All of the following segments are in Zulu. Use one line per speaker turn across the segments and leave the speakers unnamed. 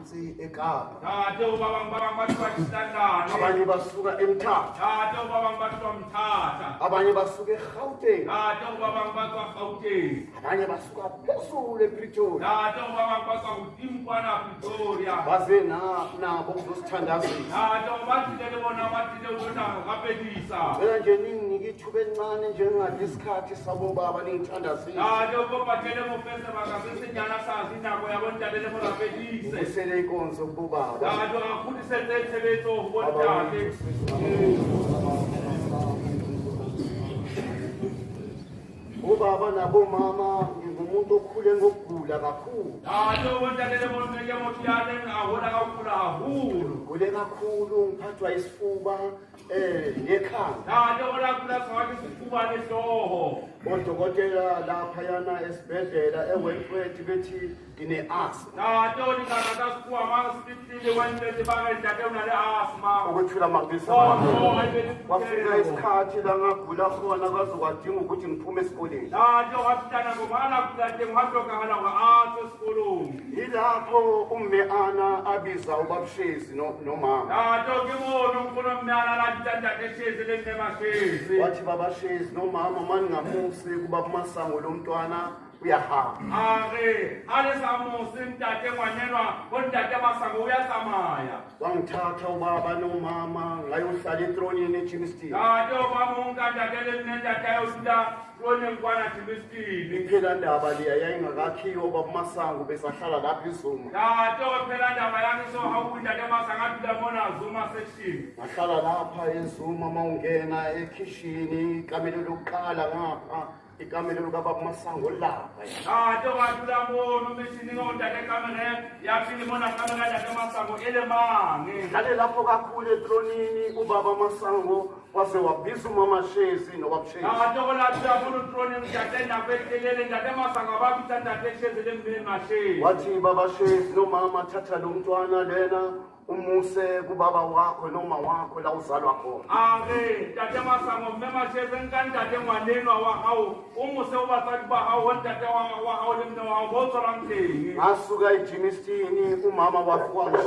ngaphansi eKapa.
Tate ubaba ngibaba ngibathiwa iStandard.
Abanye basuka eMthatha.
Tate ubaba ngibathiwa Mthatha.
Abanye basuka eGauteng.
Tate ubaba ngibathiwa Gauteng.
Abanye basuka phezulu ePretoria.
Tate ubaba ngibathiwa uDimpwana Pretoria.
Baze nabo ukuzosithandazisa.
Tate ubathile bona bathile ukona ngaphelisa.
Phela nje ninginike ithuba elincane njengalesi sabobaba ningithandazisa.
Tate ubaphathele mofese bangasinyana sazi inako yabo ntatele ngaphelise.
Usele inkonzo kubobaba.
Tate akakhulise tsetseletso ho bontate.
Ubaba nabomama ngumuntu okhule ngokugula kakhulu.
Tate ubontatele bonke mothi yale ngahola kakhulu hahulu.
Ngule kakhulu ngiphathwa isifuba nekhanda.
Tate olakhula sawathi isifuba lehloho.
Odokotela lapha yana esibhedlela eWentworth bethi ngine-asthma.
Tate olingana kasikuwa mangisipitile wentete bangetate unale asthma.
Ukuthula makubisa wafika isikhathi la ngagula khona kwaze kwadinga ukuthi ngiphume esikoleni.
Tate wafitana ngomala kulate ngihatokala nga-ase esikolweni.
Yilapho umme-ana abiza ubabshezi nomama.
Tate ngibona umfuna mnyana latitandate shezi lengemashezi.
Wathi babashezi nomama maningamuse kuba kumasango lomntwana uyahamba.
Are alesamusi mtate ngwanelwa kontate masango uyatsamaya.
Wangithatha ubaba nomama ngayohlala etronini eJimston.
Tate obamunka ntatele mnentate ayosita lone mkwana Jimston.
Iphela ndaba leya yayingakakhiwa babumasango besahlala lapha eZuma.
Tate ophela ndaba yangiso hawuntate masango atula mona Zuma section.
Ngahlala lapha eZuma mawungena ekhishini ikamelo lokuqala ngapha ikamelo likababa masango lapha.
Tate watula mona umeshini ngontate kamera yafini mona kamera ntate masango elemange.
Dlale lapho kakhulu etronini ubaba masango wase wabiza umama Shezi nobabshezi.
Tate olatula mona utroni mtate nabetelele ntate masango ababita ntate shezi lembeni mashezi.
Wathi baba Shezi nomama thatha lo mntwana lena umuse kubaba wakho noma wakho la uzalwa khona.
Are tate masango mema shezi nkantate ngwanenwa wa hao umuse ubatsadi ba hao ntate wa hao le mne wa hao botsala mteng.
Ngasuka eJimston umama wafika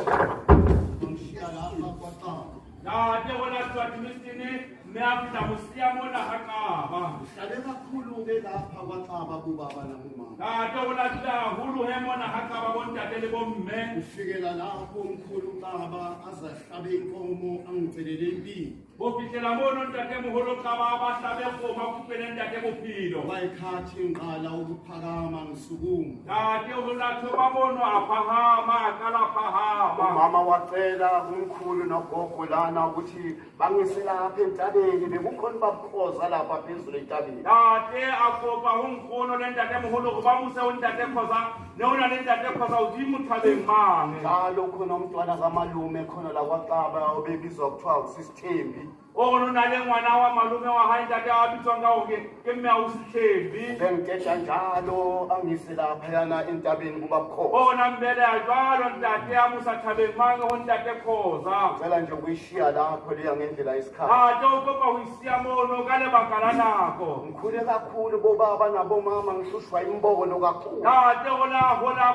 ngishiya lapha kwaXaba.
Tate olatula Jimston meapita musiya mona haqaba.
Hlale kakhulu-ke lapha kwaXaba kubaba nabomama.
Tate olatula hulu he mona haqaba bontate le bomme.
Kufikela lapho umkhulu uXaba aze ahlabe inkomo angicelele impilo.
Bofihlela mono ntate moholo Xaba abahlabe koma kupele ntate bophilo.
Bayikhathi ngiqala ukuphakama ngisukuma.
Tate olatho babono aphahama aqala phahama.
Umama wacela kumkhulu nogogo lana ukuthi bangise lapha entabeni bekukhona babukhoza lapha phezulu entabeni.
Tate akopa ungkhono le ntate moholo goba muse o ntate khoza ne ona le ntate khoza udimo thabeng mange.
Njalo khona umntwana kamalume khona la kwaXaba obebizwa kuthiwa uSisithembi.
Ono na le ngwana wa malume wa hae ntate a bitswang ka hore ke mme a uSithembi.
Bengithetha njalo angise lapha yana entabeni kuba bukhoza.
Ona mbele ya jwalo ntate a musa thabeng mange ho ntate khoza.
Ngicela nje ukuyishiya lapho leya ngendlela isikhathi.
Tate ukopa ho isiya mono ka lebaka la nako.
Ngikhule kakhulu bobaba nabomama ngihlushwa imbono kakhulu.
Tate hola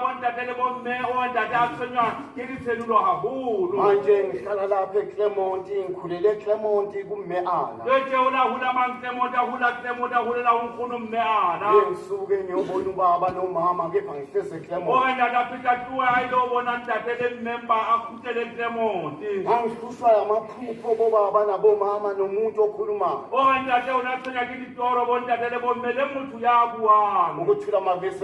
bontate le bomme o ntate a tshwenywa ke ditshelulo haholo.
Manje ngihlala lapha eClermont ngikhulele eClermont kumme-ana.
Ete hula mang Clemota hulela unkhono mme ana.
Ngisuke ngiyobona ubaba nomama kepha ngihlezi eClermont.
O ntate apita tuwe ayilobona ntate le mmemba akhutele Clemont.
Ngangihlushwa amaphupho bobaba nabomama nomuntu okhulumayo.
O ntate unathenya ke ditoro bontate le bomme le motho ya buang.
Ukuthula amavesi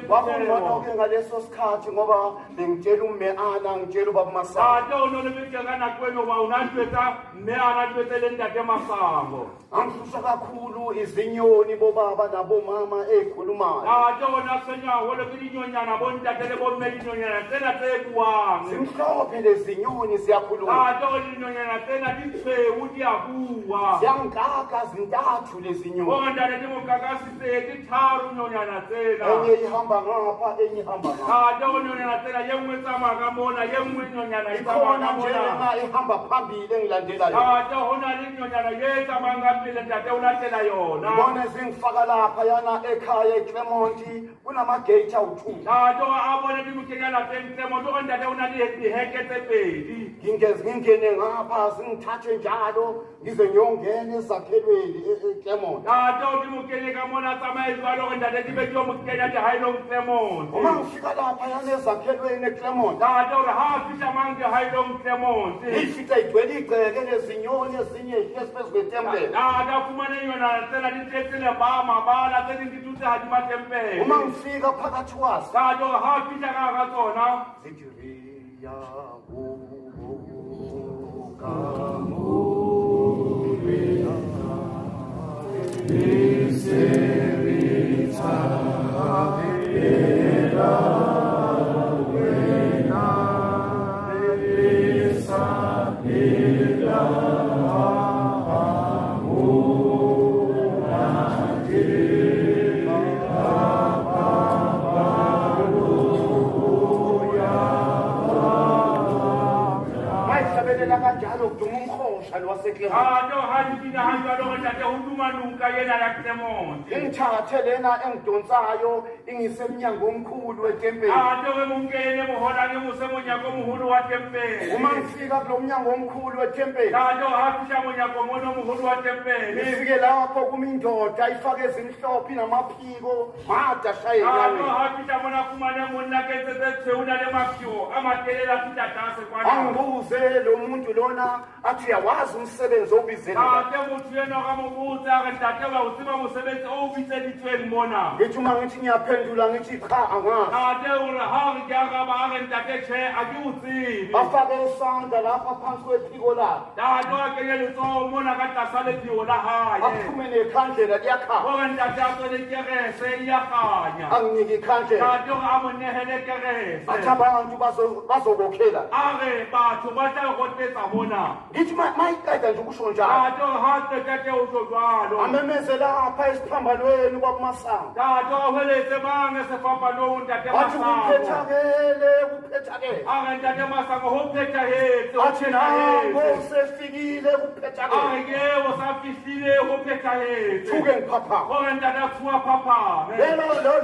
wakungcono-ke ngaleso sikhathi ngoba bengitshela umme-ana ngitshela ubaba masango.
Tate onolebeke ka nakweni oba unantwetsa mme ana twetse le ntate masango.
Angihlushwa kakhulu izinyoni bobaba nabomama ey'khulumayo.
Tate ona tshwenya haholo ke dinyonyana bontate le bomme dinyonyana tsena tse buang.
Zimhlophe lezi nyoni ziyakhuluma.
Tate o dinyonyana tsena di tshweu di a bua.
Ziyangikaka zintathu lezi nyoni.
O ntate di mokakasitse di tharo nyonyana tsena.
Enye ihamba ngapha enye ihamba ngapha.
Tate o nyonyana tsena ye nngwe tsamaya ka mona ye nngwe nyonyana e tsamaya
Ikhona
ka
nje
mona.
enga ihamba phambili engilandela
Tate hona le nyonyana ye tsamayang ka pele ntate o latela yona.
ngibone zingifaka laphayana ekhaya eClermont kunamagate awu-2
Tate a bone di mo kenya lapeng Clermont o ntate o na le diheke tse pedi.
ngingene ngapha zingithathe njalo ngize ngiyongena ezakhelweni eClermont.
Tate o di mo kenye ka mona tsamaye jwalo gore ntate di be di yo mo kenya dihaelong Clermont.
uma ngifika laphayana ezakhelweni eClermont
Tate ore ha a fihla mang dihaelong Clermont.
ngifika igcwele igceke nezinyoni ezinye zihlezi phezu kwetempele.
Tate a fumane yona tsena di tletse mabala tse ding di dutse hodima tempele.
uma ngifika phakathi kwazo
Tate ore ha a fihla ka hara tsona.
zithi mayihlabelela kanjalo kuduma umhosha waseClermont.
Tate ha di bina ha jwalo gore ntate ho duma nuka ena ya Clermont.
ingithathe lena engidonsayo ingise emnyango omkhulu wetempeli.
Tate ore mo nkene mohola ke mose monyako moholo wa tempele.
uma ngifika kulo mnyango omkhulu wetempeli
Tate ore ha fihla monyako mono moholo wa tempele.
ngifike lapho kuma indoda ifake ezimhlophe namaphiko made ashaye
Tate
enyaweni.
ha fihla mona fumane monna ke tse tshweu na le maphio a matelele a fihla tlase kwana.
angibuze lo muntu lona athi uyawazi umsebenzi owubizela.
Tate motho ena ka mo botsa a re ntate wa o tseba mosebetsi o bitseditsweng mona.
ngithi uma ngithi ngiyaphendula ngithi cha angazi.
Tate ore ha re ke araba a re ntate tjhe a ke o tsebe.
bafake isandla lapha phansi kwephiko lakhe
Tate a kenye letsoho mona ka tlasa lepheo la hae.
aphume nekhandlela liyakhanya
Gore ntate a tswele kerese e ya kganya.
anginike ikhandlela
Tate ore a mo nehele kerese.
athi abantu bazokokhela.
A re batho ba tla rotetsa mona.
ngithi mayiqeda nje ukusho njalo
Tate ore ha qetete o tlo jwalo.
amemeze lapha esiphambanweni kwakumasango
Tate a hweletse mang sefampanong ntate
athi
Masango.
kuphethakele kuphethakele
A re ntate Masango ho phethahetse ho
athi nango
phethahetse.
sefikile
A
kuphethakele
re ke o sa fihlile ho phethahetse.
thuke ngiphaphama.
Gore ntate a tshuwa phaphame.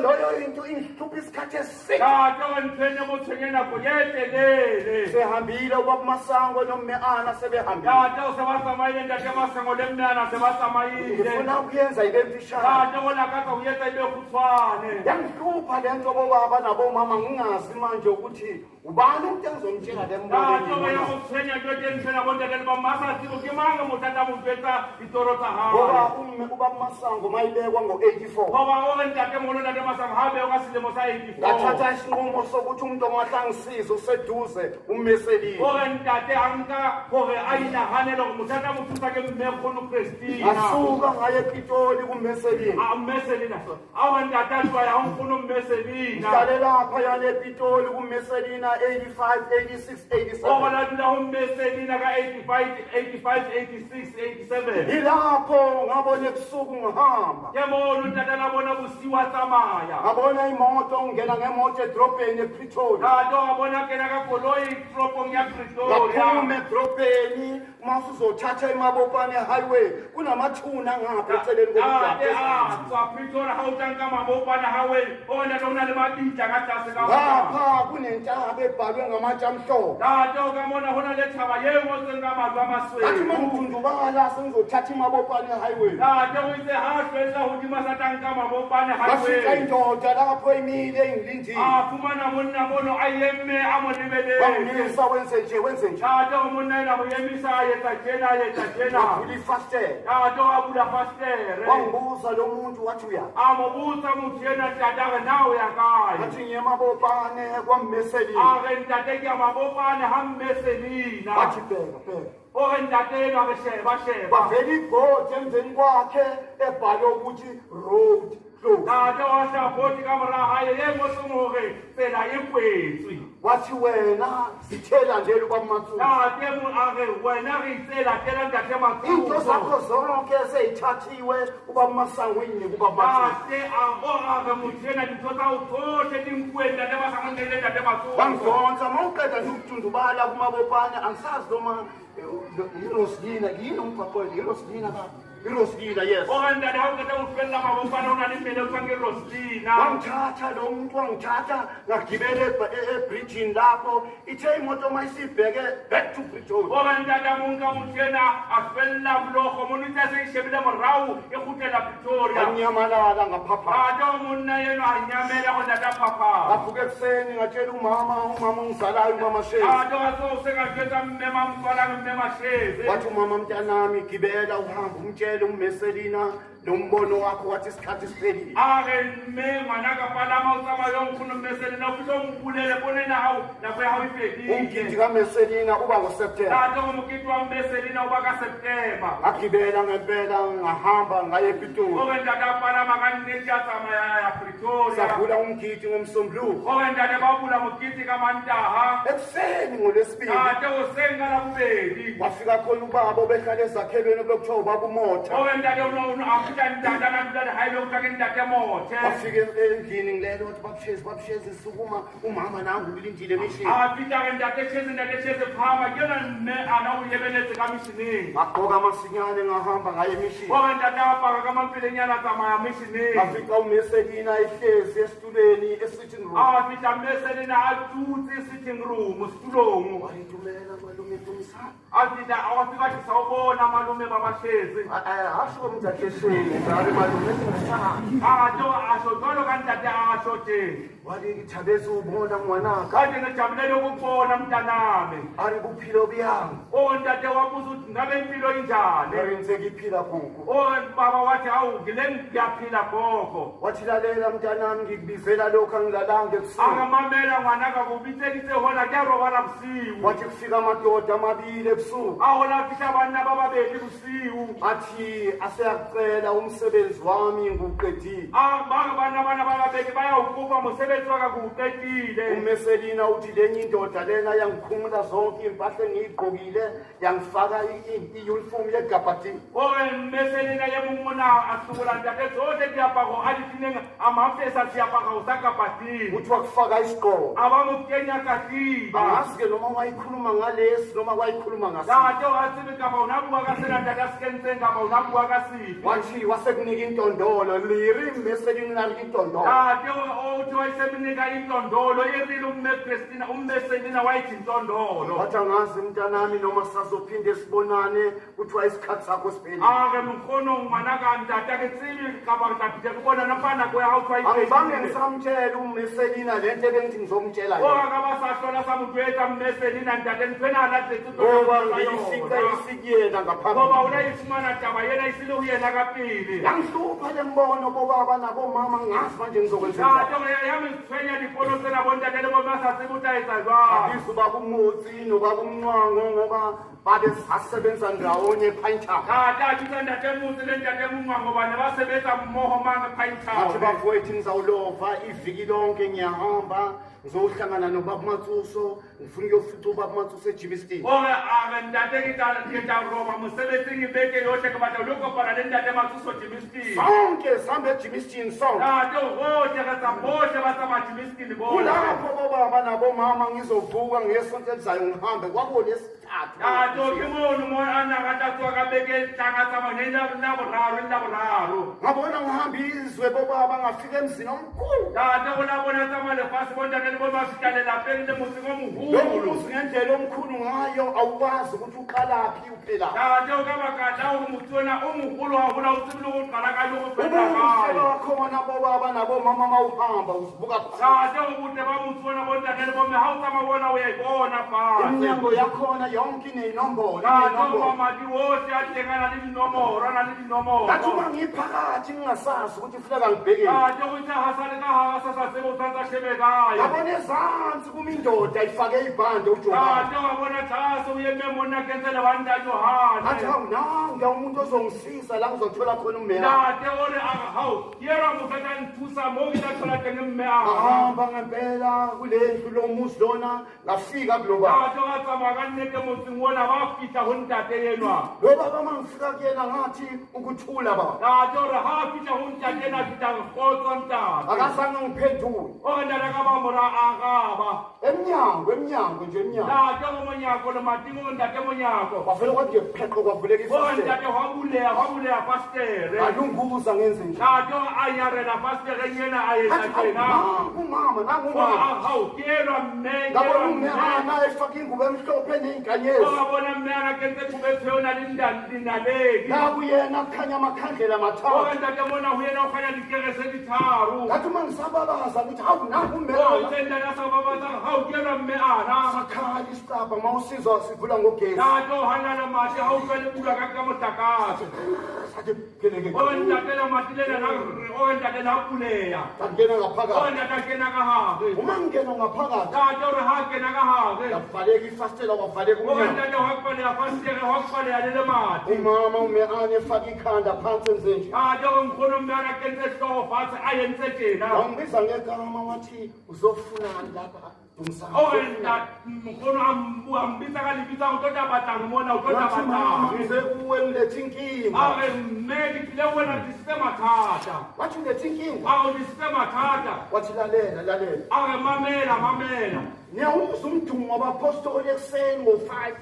loyo into ingihlupha isikhathi eside
Tate ore ntho ene mo tshwenye nako e telele.
sehambile kwakumasango nomme ana sebehambile.
Tate o se ba tsamaile ntate Masango le mme ana se ba tsamaile.
ngifuna ukuyenza ibe mfishane.
Tate o lakatsa ho etsa ibe kgutshwane.
yangihlupha le nto bobaba nabomama ngingazi manje ukuthi ubani umuntu engizomtshela le
Tate o ya
mbongo.
go tshwenya dilo tse ntshe na bontate le bomma a sa tsebo ke mang motho a tla mo jwetsa ditoro tsa
ngoba
hae.
umme ubaba masango mayibekwa ngo-84
Goba o re ntate mogolo ntate Masango ha bewa ka selemo sa 84.
ngathatha isinqumo sokuthi umuntu ongahlangisiza useduze ummeselile.
O re ntate a nka gore a inaganele gore motho a tla mo thusa ke mmekgolo Christina.
ngasuka ngaye epitoli kummeselile
A Mmeselina. A re ntate a tloa ya ho nkgono Mmeselina.
ngihlale lapha yale epitoli kummeselina 85 86
O
87
la dula ho Mmeselina ka 85, 86, 87.
ilapho ngabona ebusuku ngihamba
Ke mono ntate la bona bosiu a tsamaya.
ngabona imoto ngena ngemoto edrobheni epretoria
Tate a bona kena ka koloi toropong ya Pretoria.
ngaphume edrobheni uma usuzothatha imabopane highway kunamathuna ngapha eceleni
Tate a
komgwaqo.
tswa Pretoria ha o tla nka mabopane hawe o ntate o na le mabitla ka tlase ka ona.
ngapha kunentaba ebhalwe ngamatshe amhlophe
Tate o ka mona ho na le thaba e ngotsweng ka majwe a
athi uma
masweu.
ngidundubala sengizothatha imabopane highway
Tate o itse ha a hlwella hodima sa tla nka mabopane
bafika
highway.
indoda lapho imile ingilindile
A fumana monna mono a emme a mo lebeletse.
wangisa wenze nje wenze nje
Tate o monna ena mo emisa a etsa tjena a etsa tjena.
wavula ifastela
Tate o a bula fastere.
wangibuza lo muntu wathi uya
A mo botsa motho ena ntate a re na o ya kae.
athi ngiyemabopane kwammeselile
A re ntate ke a mabopane ha Mmeselina.
wathi bheka bheka
O re ntate eno a re sheba sheba.
bavela ibhodi emveni kwakhe ebhalwe ukuthi road close.
tate wa hlaboti ka mora hae ye ngotseng hore tsela e kwetswe
Wathi wena sithela nje kwaMatsulu.
tate mo a re wena re itse latela ntate
Into
Matsulu
zakho zonke seyithathiwe ubaMasangweni kubaMatsulu.
tate a re motho ena dintho tsa ho tsohle di nkuwe ntate Masangweni le ntate Matsulu
Bangidonsa mawuqeda nje ukutundubala kumabopane angisazi noma iRoslina yini umpapoli iRoslina ba iRoslina yes.
ore ntate ha o qeta ho fella mabopane o na le mmele o tswang ke Roslina
Wangithatha lo muntu wangithatha ngagibele ebridgini lapho ithe imoto mayisibheke back to Pretoria.
ore ntate mo nka motho ena a fella vlogo mo ntse a se e shebile morao e kgutlela Pretoria
Wanyamalala ngaphapha.
tate o monna eno a nyamela go ntate phapha
Ngavuka ekuseni ngatshela umama ungizalayo umama Shezi.
tate wa tso o se ka jwetsa mme mamtswalang mme Masheze
Wathi umama mntanami gibela uhamba umtshele uMeselina lo mbono wakho wathi isikhathi siphelile.
a re mme ngwana ka palama o tsamaya nkgono Mmeselina o fihle o mpulele ponena hao nako ya hao e
Umgidi
fedile
kaMeselina uba ngoSeptember.
tate go mokete wa Mmeselina o ba ka September
Ngagibela ngempela ngahamba ngaye ePitori.
ore ntate a palama ka nnete a tsamaya ya Pretoria
Savula umgidi ngomsombuluko.
ore ntate ba bula mokete ka Mantaha
Ekuseni ngolesibili
tate hoseng ka Labobedi
wafika khona ubaba obehlala ezakhelweni bekuthiwa ubaba uMotha.
ore ntate ono a fihla ntate a na dula lehae le ho tswa ke ntate Mothe
Wafika endlini ngilele wathi babshezi sukuma umama nangu ulindile emishini.
a fihla ke ntate Cheze phama ke yona mme ana o lebeletse ka mishineng
Ngagqoka amasinyane ngahamba ngaye emishini.
ore ntate a apara ka mampelenyana a tsamaya mishineng
Ngafika uMeselina ehlezi esitulweni esitting room.
a fihla Mmeselina a tutse sitting room setulong
Wayithumela malume Ntomisana.
a fihla a fika ke sa o bona malume ba Masheze
Asho umntakhesheni ngale malume Ntomisana.
a to asho jwalo ka ntate a asho teng
Wali thabetse ubona ngwanaka.
kade ngijabulele ukubona mntanami
Ari buphilo buyami.
o ntate wabuza ukuthi ngabe impilo injani
Ngarize ngiphila kuko.
o baba wathi hawu ngile ngiyaphila gogo
Wathi lalela mntanami ngikubizela lokho angilalanga ebusuku.
angamamela ngwanaka kubitseditse hola ke a robala bosiu
Wathi kufika amadoda amabili ebusuku.
a hola fihla banna ba babedi bosiu
Athi aseyacela umsebenzi wami nguqedile.
a bana ba babedi bayawukuba mosebetsi wa ka kuwuqedile
uMeselina uthi lenye indoda lena yangikhumula zonke impahla engiyigqokile yangifaka i-uniform yegabhadini.
ore Mmeselina ye mongmona a hlobola ntate tsohle diaparo a di fineng a mafesa seaparo sa kapateng
Kuthiwa kufaka isigqoko.
a ba mo kenya katiba
Angazi-ke noma wayikhuluma ngalesi noma wayikhuluma ngasi.
tate o a tsebe kapa o na bua ka sena ntate a se kentseng kapa o na bua ka sefe
Wathi wasekunika intondolo liri uMeselina alike intondolo.
tate uthi wayesemnika intondolo irile uMmeselina wayithi intondolo
Wathi angazi mntanami noma sazophinde sibonane kuthiwa isikhathi sakho siphelile.
a re mokgono ngwanaka ntate a ke tsebe kapa re tla phite ke bona napa nako ya hao
Angibange
tshwae
ngisamtshela uMeselina lento ebengithi ngizomtshela
o
yona.
ka ba sa hlola sa motwetsa Mmeselina ntate ntho ena a latletse
Ngoba ngiyifica isikuyena
goba o
ngaphambili.
la e fumana taba yena e sele ho yena ka pele
Yangihlupha le mbono bobaba nabomama ngazi manje ngizokwenzeni.
tate ya metshwenya dipono tsena bontate le boma sa tsebe o tla etsa jwang
Abizo babumotsi nobabumnqwango ngoba babe sasebenza ndawonye ePinetown.
tate a bitsa ntate motse le ntate mongwango bane ba sebetsa mmoho mang
Athi
Pinetown
bafowethu ngizawulova iviki lonke ngiyahamba ngizohlangana nobaba Matsuso ngifuna ukuyofica ubaba Matsuso eGibston.
ore a re ntate ke tla roba mosebetsing ibeke yohle ke batla o lo kopana le ntate Matsuso Germiston
Sonke sihambe eGibston sonke.
tate hohle re tsa bohle ba tsamaya Germiston bohle
Kulapho bobaba nabomama ngizovuka ngesonto elizayo ngihambe kwakulesithathu.
tate ke mono mo a nakata tswa ka beke tlanga tsamaya laboraro
Ngabona ngihamba izwe bobaba ngafika emzini omkhulu.
tate go la bona tsamaya lefase bontate le bo ba fihla lelapeng le motseng o
Lo
moholo
muzi ngendlela omkhulu ngayo awukwazi ukuthi uqalaphi uphelaphi.
tate o ka baka la gore motse ona o mogolo gagolo o tsebile go qala ka le go feta
Ubuhle
gae
bakhona bobaba nabomama mawuhamba uzibuka phansi.
tate o botle ba motse ona bontate le bomme ga o tsamaya bona o ya e bona fase
Iminyango yakhona yonke ineyinombolo.
Njengoba mati wose atengana le dinomoro, ana le dinomoro.
Ngathi uma ngiphakathi ngingasazi ukuthi kufuneka ngibhekeni.
Njengokuthi hasale ka ha sa sa sebo tsatsa shebe kayo.
Yabona ezansi kuma indoda ifake ibhande uJohana.
Njengobona thasa uyeme mona kenzele wanda Johana.
Ngathi hawu nanga umuntu ozongisiza la ngizothola khona ummeli.
Ntate ore hawu yera mutata nthusa mo ngithola teng mme a.
Ahamba ngempela kule ndlu lomuzi lona ngafika kuloba.
Ngatho tsamaya ka nnete motseng wona ba fihla go ntate yenwa.
Lo baba mangifika kuyena ngathi ukuthula ba.
Ntate ore ha fihla go ntate na fihla go ntate.
Akazange ngiphendule.
O ntate ka ba mora agaba.
Emnyango nje emnyango.
Ntate go monyako le matingo ntate monyako.
Kwavele kwathi pheqo kwavuleka
O
ifasitela.
ntate hwabuleya pastere.
Alunguza ngenze nje.
Ntate ayarela pastere nyena ayetsa tjena.
Umama
Hawu kuyelwa mme.
ngabona ummeana efake ingubo emhlophe neyinkanyezi.
Ongabona mme akakentse kubetheyona lindaleki.
Nakuyena kukhanya amakhandlela amathathu.
Okantate bona huyena ukhanya dikerese ditharu.
Ngathi uma ngisababaza ukuthi hawu nangu ummeana.
Sendana sa babaza hawu kuyelwa mme ana.
Sakhala isicabha uma usizwa sivula ngogesi.
Ntate ohanana mati hawu tlwele pula ka motlakase.
Sathi keleke.
Okantate la mati lena na okantate la puleya.
Ngangena ngaphakathi.
Okantate kena ka hare.
Uma ngingena ngaphakathi.
Ntate ore ha kena ka hare.
Yavaleka ifasitela kwavaleka umnyango.
Okantate hwakubaleka pastere hwakubaleka lele mati.
Umama ummeana efake ikhanda phansi enze nje.
Ntate ngikhono mme akakentse hlogo fatshe ayentse tjena.
Wangibiza ngegama wathi uzofunani lapha dumsana.
Mkhono ambisa ka lebitsa o tlotla batlang mona o tlotla
Wathi mama
batlang.
ngize kuwe ngilethe inkinga.
Are mme ke tlile wena disitse mathata.
Wathi ulethe inkinga.
Ao disitse mathata.
Wathi lalela.
Are mamela.
Ngiyawuzwa umdumo wabapostoli ekuseni ngo-5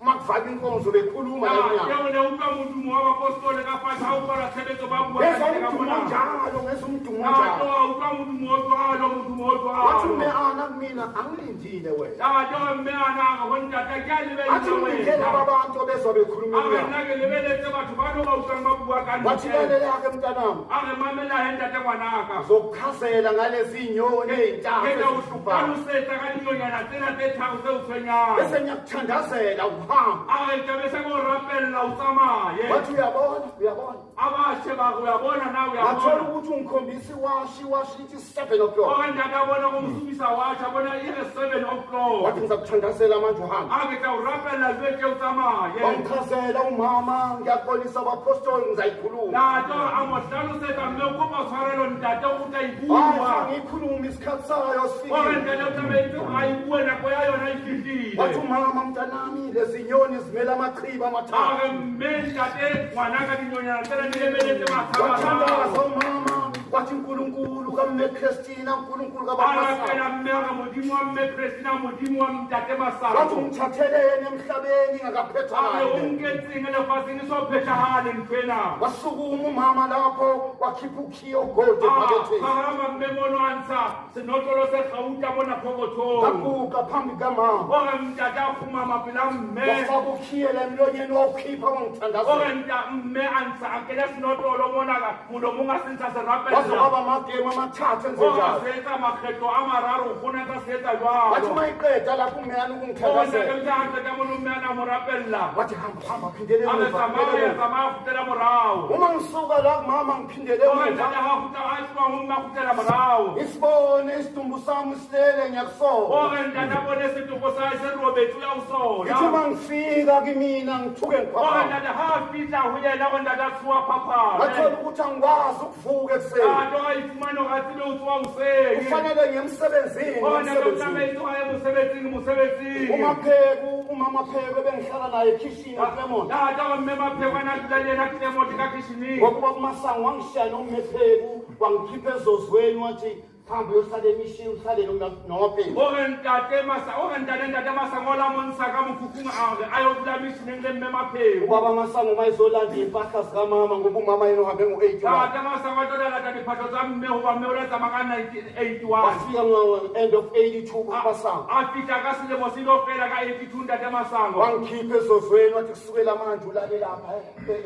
uma kuvalwa inkonzo bekhuluma lanyanga.
Yebo uka mudumo wa apostoli ka fa ha ubala tshebetso ba bua
Ngezwa
ka
umdumo
bona.
njalo, ngezwa umdumo
Ntate
njalo.
uka mudumo o
Wathi
jwalo.
ummeana kumina angilindile wena.
Ntate mme ana ga go ntate ke a
Wathi ngilindele
lebeletse
aba
wena.
bantu bezwa bekhuluma
Are
lanyanga.
nna ke lebeletse batho ba no ba utlwang ba bua ka
Wathi
nnete.
lalela-ke mntanami,
Are mamela he ntate ngwanaka.
uzokuchazela ngalezi nyoni ey'ntathu
Ke tla o
ezihluphayo.
hlalosetsa ka dinonyana tsena tse tharo tse o tshwenyang.
Bese ngiyakuthandazela uhamba.
Are ke be se go rapella o tsamaye.
Wathi uyabona.
Abashe ba go ya bona na o ya
Ngathola
bona.
ukuthi ungikhombisa iwashi lithi 7 o'clock.
O ntate bona go mosumisa washa bona e re 7 o'clock.
Wathi ngizakuthandazela manje uhamba.
Are ke tla o rapella lweke o tsamaye.
Wangichazela umama, ngiyaxolisa abapostoli ngizayikhuluma.
Ntate a mo hlalosetsa mme o kopa tshwarelo ntate o tla
Hayi
ibua.
ngikhuluma isikhathi sayo
O
sifikile.
ntate o tlametse ga e bue nako ya yona e
Wathi
fihlile.
umama mntanami lezi nyoni zimele amachiba amathathu.
Are mme ntate ngwanaka dinonyana tsena di lebeletse
Wathandaza
mathata.
umama, wathi uNkulunkulu kaMe Christina, uNkulunkulu
Ara
kaBaba.
kena mme ga modimo wa mme Christina modimo wa ntate
Wathi
Masango.
ungithatheleni emhlabeni
Are
ngakaphethanga.
o nketseng lefatsheng e so phethagale nthwena.
Wasukuma umama lapho wakhipha ukhiyo gold ephaketheni.
Garama mme mono a ntsha senotlolo se gauta mona phokothong.
Ngaguqa phambi kamama.
Ore ntate a fumama pela mme.
Wafaka ukhiyela emlonyeni wawukhipha wangithandazela.
Ore mme a ntsha a kenya senotlolo mona molomong a se ntsha se
Waze
rapella.
kwaba amagemu amathathu enze
Ore
njalo.
se etsa makgetlo a mararo go ne tsa se etsa
Wathi
jwalo.
uma iqeda lapho umeyana
Ore
ukungithandazela.
ntate a ntsha ka mono mme a na mo rapella.
Wathi hamba phindele
A be
emuva.
tsamaya tsamaya futela morao.
Uma ngisuka la kumama ngiphindele
Ore ntate
emuva.
ha futa a tswa ho mme a futela morao.
Isibone isidumbu sami silele ngiyakusola.
Ore ntate a bone setoko sa se robetse ya o
Ngithi
sola.
uma ngifika kimina ngithuke
Ore
ngiphapha.
ntate ha fihla ho yena go ntate a tswa phaphane.
Wathola ukuthi angikwazi ukuvuka ekuseni.
Ntate a ifumane ga tsebe o tswa hoseng.
Kufanele ngiye emsebenzini.
Ore ntate o
emsebenzini.
tlametse go ya mosebetsing.
Umama Pheko bengihlala naye ekhishini eClermont.
Ntate a mme maphekwana a dula le yena Clermont ka kitcheneng.
Ngokuba kumasango wangishaya noMe Pheko wangikhipha ezozweni wathi hamba uyohlala emishini uhlale noMapheko.
Ore ntate Masango la montsha ka mokhukhung a yo dula misheneng le mme mapheko.
Ubaba Masango mayizolanda impahla zikamama ngoba umama yena uhambe ngo-81.
Ntate Masango a tlo lata diphahlo tsa mme goba mme o la tsamaya ka 1981.
Wafika ngo-end of 82 kuMasango.
A fihla ka selemo se lo fela ka 82 ntate Masango.
Wangikhipha ezozweni wathi kusukela manje ulale lapha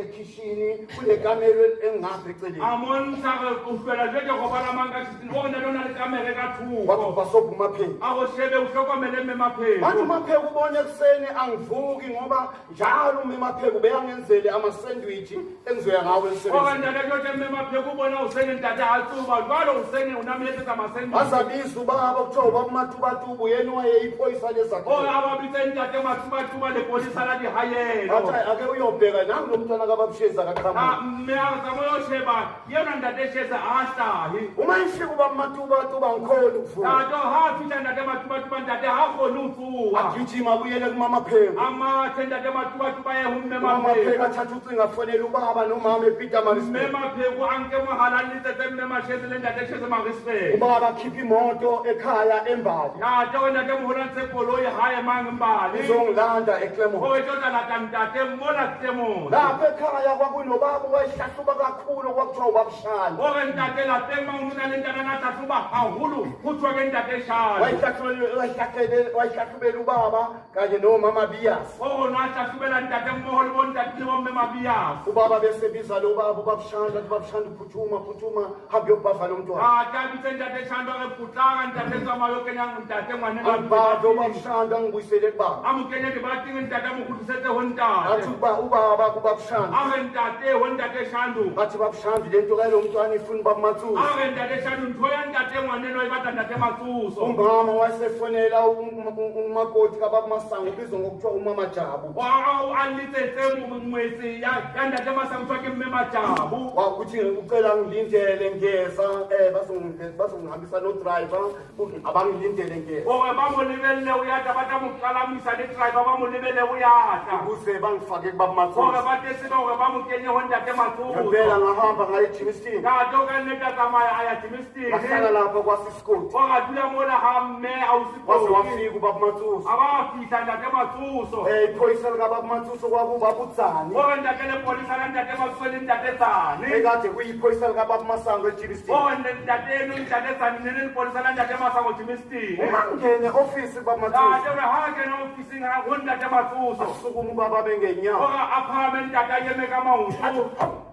ekhishini kunekamelo engapha eceleni.
A montsha go hlwela jweke go palamang ka kitchen. Ore ntate o na le kamere ka
wathi
thoko
basobha umapheko.
a go shebe o hlokomele mme
Manje
mapheko
umapheko ubona ekuseni angivuki ngoba njalo umapheko beyangenzele ama-sandwich engizoya ngawo
gore
emsebenzini.
ntate tsotlhe mme mapheko o bona osene ntate ga tsoba jalo osene o nameletsetsa masendii
Bazabiza ubaba kuthiwa ubaba umatubatubu yena wayeyiphoyisa
gore
lezakhe.
a ba bitse ntate matubatuba lepodisa la digayelo
Athi ake uyobheka nangu lo mntwana kababisheza kaqhamuka.
mme a re tsamaya o sheba yena ntate shetse a hlahe
Uma ifika ubaba umatubatuba angikhoni ukuvuka.
tato ha fitlha ntate matubatuba ntate ga kgone o tsoa
Agijima abuyele kumamapheko.
a mathe ntate matubatuba ye go mme
Umapheko
mapheko
athatha ucingo afonele ubaba nomama ePietermaritzburg.
mme mapheko a nke mogala a letsetse mme mashetse le ntate shetse marisburg
Ubaba akhipha imoto ekhaya embali.
ntate o ntate mogolo ntse koloi gae mang mbale
Izongilanda eClermont.
gore tlo tlalata ntate mola temona
Lapha ekhaya kwakunobaba wayehlahluba kakhulu kwakuthiwa ubabishana.
gore ntate lapeng maunona le ntanana tlhatlhoba gagolo go tswa ke ntate shalo
Wayehlahlubela ubaba kanye nomama Biyas.
gore no a tlhatlhobela ntate mmogo le bontate le bomme mabiasa
Ubaba bese biza lo baba ubabishana ubabishana phuthuma hambe yobhavala umntwana.
ate a bitse ntate shando re potlaka ntate tsamayo kenyang ntate ngwaneng
Angibhadle ubabishana ngibuyisele kubaba.
a mo kenye dibating ntate a mo kgutlisetse go ntate
Athi ubaba kubabishana.
a re ntate go ntate shando
Bathi babishana le nto kalo mntwana ifuna ubaba Matsusa.
a re ntate shando ntho ya ntate ngwaneno e batla ntate matsoso
Umama wayesefonela umakoti kababa Masango ubizwa ngokuthiwa umama Jabu.
a letsetse ngwetse ya ntate masantswa ke mme majabu
Wakuthi ucela ngilindele ngeza bazongihambisa no driver abangilindele ngeza
gore ba mo lebelele o yata ba tla mo kalamisa le driver ba mo lebele o yata
ukuze bangifake kubaba
gore
Matsusa.
ba tesebe gore ba mo kenye go ntate
Ngempela
matsoso
ngahamba ngaye eJimston.
tato ka nnete a tsamaya a ya timistini
Ngahlala lapha kwasisikoti.
gore a dula mola ga mme
Waze
ausikoti
wafika ubaba Matsusa.
a ba fitlha ntate matsoso
Iphoyisa likababa Matsusa kwakubaba uDzani.
gore ntate le polisa la ntate matsoso le ntate tsane
Ekade kuyiphoyisa likababa Masango eJimston.
gore ntate eno ntate tsane ne le polisa la ntate masango timistini
Ungangene office kubaba Matsusa.
tate gore ga a kena officing ga go ntate matsoso
Asukuma ubaba bengenyawo.
gore a phame ntate a eme ka maoto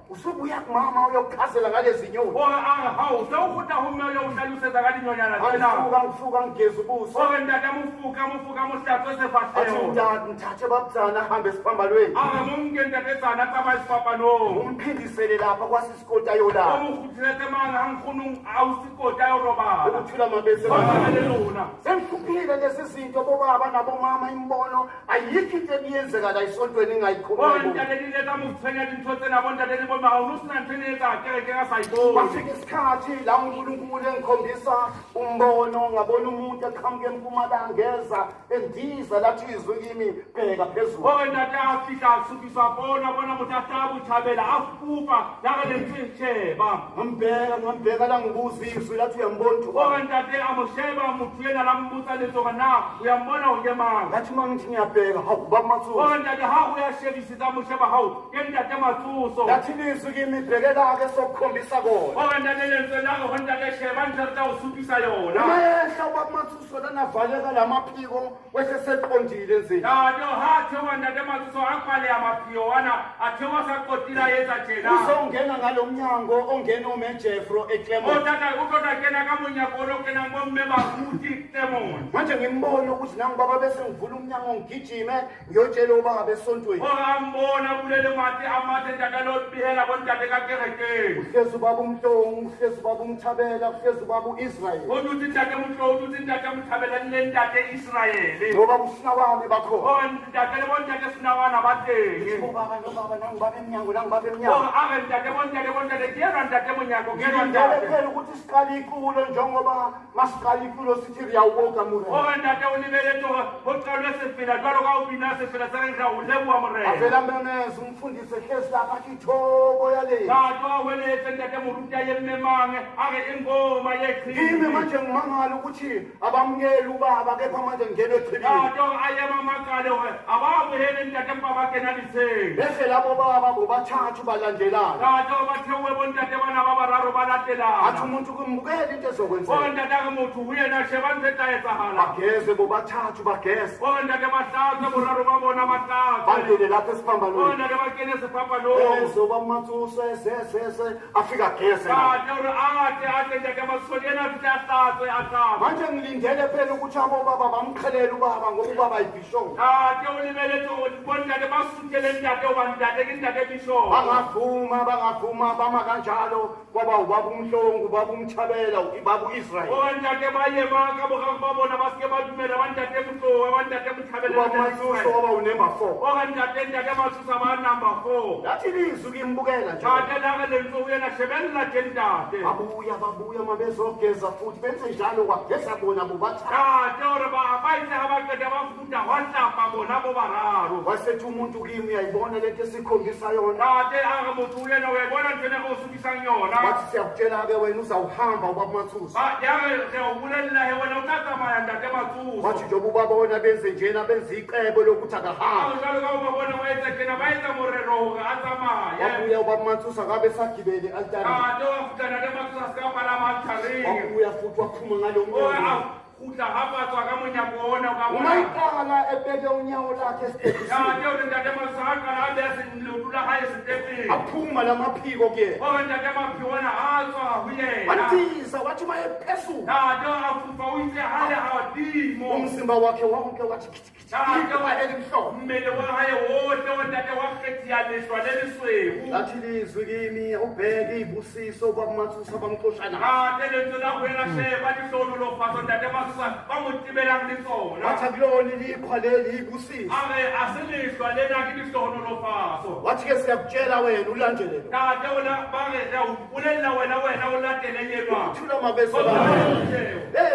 Usubuya kumama uyokuchazela ngalezi nyoni.
gore a re gao se o gota gomme o yo o tlhalosetsa ka dinyonyana tsena
Ngifuka ngigeza ubuso.
gore ntate mofuka mo hlatse
Athi
sefatlhego
ngithathe babuzana ahambe esiphambalweni.
a re mo nke ntate tsana tsamaya sefapanong
Umphindisele lapha kwasisikoti
o
ayolala.
mo kgutliletse mang ga nkgonong ausikota ya o robala
Ukuthula mabese
bana le lona
sengihluphile lezi zinto bobaba nabomama imbono ayikho into ebiyenzeka la esontweni
gore
engayikhulumi.
ntate di ile tsa mo tshwenya dintho tsena bo ntate le bo maga o no sena ntho e ne etsa kereke ka sa ibone
Kwafika isikhathi la uNkulunkulu engikhombisa umbono ngabona umuntu eqhamuka empumalanga eza endiza lathi izwi kimi bheka phezulu.
gore ntate a fitlha a supisa bona motho a tla botšhabela a fupa jaka lentse sheba
Ngambheka la ngibuza izwi lathi uyambona ukuthi
gore
ubani?
ntate a mo sheba motho ena la mbotsa letso gore na o ya mmona o ke mang
Ngathi uma ngithi ngiyabheka hawu ubaba Matsusa.
gore ntate ga o ya shebisitsa mo sheba gao ke ntate matsoso
Lathi lizwi kimi bhekela-ke sokukhombisa kona.
gore ntate lentswe lage go ntate sheba ntse re tla go supisa yona
Mayehla ubaba Matsusa lana valeka lamaphiko wese seqondile enzeni.
tate ga a thewa ntate matsoso a kwaleya maphio ana a thewa sa kotila etsa tjena
Uzongena ngalo mnyango ongena uMejefro
o
eClermont.
tla kena ka monyako o lo kenang bomme baruti temon
Manje ngimbona ukuthi nangu baba bese ngivula umnyango ngigijime ngiyotshela ubaba besontweni.
gore a mbona bulele mate a mate ntate lo pihela bo ntate ka kerekeng
Uhlezi ubaba uMtongu, uhlezi ubaba uMthabela, uhlezi ubaba uIsrael.
o dutse ntate motlo o dutse ntate mothabeleng le ntate israele
Ngoba usinawami bakhona.
gore ntate le bo ntate senawana ba teng
Ubaba nobaba nangu baba emnyango nangu baba
gore
emnyango.
a re ntate bo ntate ke yena ntate monyako ke yena
Ngilindele
ntate
phela ukuthi siqale ikulo njengoba masiqala ikulo sithi riyawuboka mure.
gore ntate o lebeletse gore go qalwe sefela jalo ka o bina sefela se re tla o leboa morena
Avela mbeneze umfundisi hlezi lapha athi thobo yale.
tate wa weletse ntate moruti a ye mmemang a re ingoma
Kimi
yeqhibi
manje ngimangala ukuthi abamukeli ubaba kepha manje ngene echibini.
tate a ye mamakale gore a ba bohele ntate mpa ba kena ditsheng
Bese labo baba bobathathu balandelana.
tate o ba theowe bo ntate bana ba bararo ba
Athi
latelana
umuntu kumbukela into
gore
ezokwenzeka.
ntate a re motho ho yena sheba ntse tla etsagala
Bageze bobathathu bageze.
gore ntate ba tlatse boraro ba bona ba tlatse
Bangene lapha
gore
esiphambanweni.
ntate ba kene sefapalong
Bese Mansuse sese afika gese.
Tate ore ate ntate Masisolo yena fihla hlatswe a hlapa.
Manje ngilindele phela ukuthi abobaba bamkhelela ubaba ngoba ubaba yibishop.
Tate o lebeletse gore bontate ba sutele ntate hoba ntate ke ntate Bishop.
Bangavuma bama kanjalo kwaba ubaba umhlongo ubaba umthabela ubaba Israel.
Ore ntate ba yema ka boraro ba bona ba se ba dumela ba ntate Motlowa ba ntate Mothabela
Ubaba Mansuse waba unumber 4.
ore ntate Masusa ba number 4.
Lathi lizwi kimbukela nje.
Tate la re lentso o yena shebella ke ntate.
Babuya mabezogeza futhi benze njalo kwageza bona bobathathu.
Tate ore ba itse ha ba qeda ba futa wa hlapa bona bo bararo.
Wasethi umuntu kimi uyayibona lento esikhombisa yona.
Tate a re motho o yena o e bona ntho ena go supisang yona.
Wathi siyakutshela-ke wena uzawuhamba ubaba Mansuse.
Ya re o bolella he wena o tla tsamaya ntate Matsusa.
Wathi njengoba ubabona benze njena benze icebo lokuthi akahamba.
Jalo ka o ba bona ba etsa tjena ba etsa morero hore a tsamaye.
Wabuya ubaba Mansuse akabe sagibele altareni.
Tate wa futa ntate Matsusa ska palama altareng.
Wabuya futhi waphuma ngalo
Ore
moya.
a kgutla hapatswa ka monyako ona ka bona.
Umayiqala ebeke unyawo lakhe esitebhisini.
Tate ore ntate Matsusa a qala a beha leoto la hae setepeng.
Aphuma lamaphiko kuyena.
Ore ntate Mapheo ona a tswa ho yena.
Wamtiza wathi uma ephezulu.
Tate a fufa o itse hale hadimo.
Umzimba wakhe wonke wathi khithi. Iqala elimhlophe.
Mmele wa hae wohle wa ntate wa kgethianiswa le lesweu.
Lathi lizwi kimi ubheke ibusiso ubaba Mansuse bamxoshana.
Tate lentso la ho yena sheba dihloonolofatso ntate Masusa ba mo tibelang le tsona.
Wathi akulona liqhwa leli ibusiso.
A re a se lehlwa lena ke dihloonolofatso.
Wathi-ke siyakutshela wena ulandelele.
Tate ba re o bolella wena o latele enwa.
Thula mabeso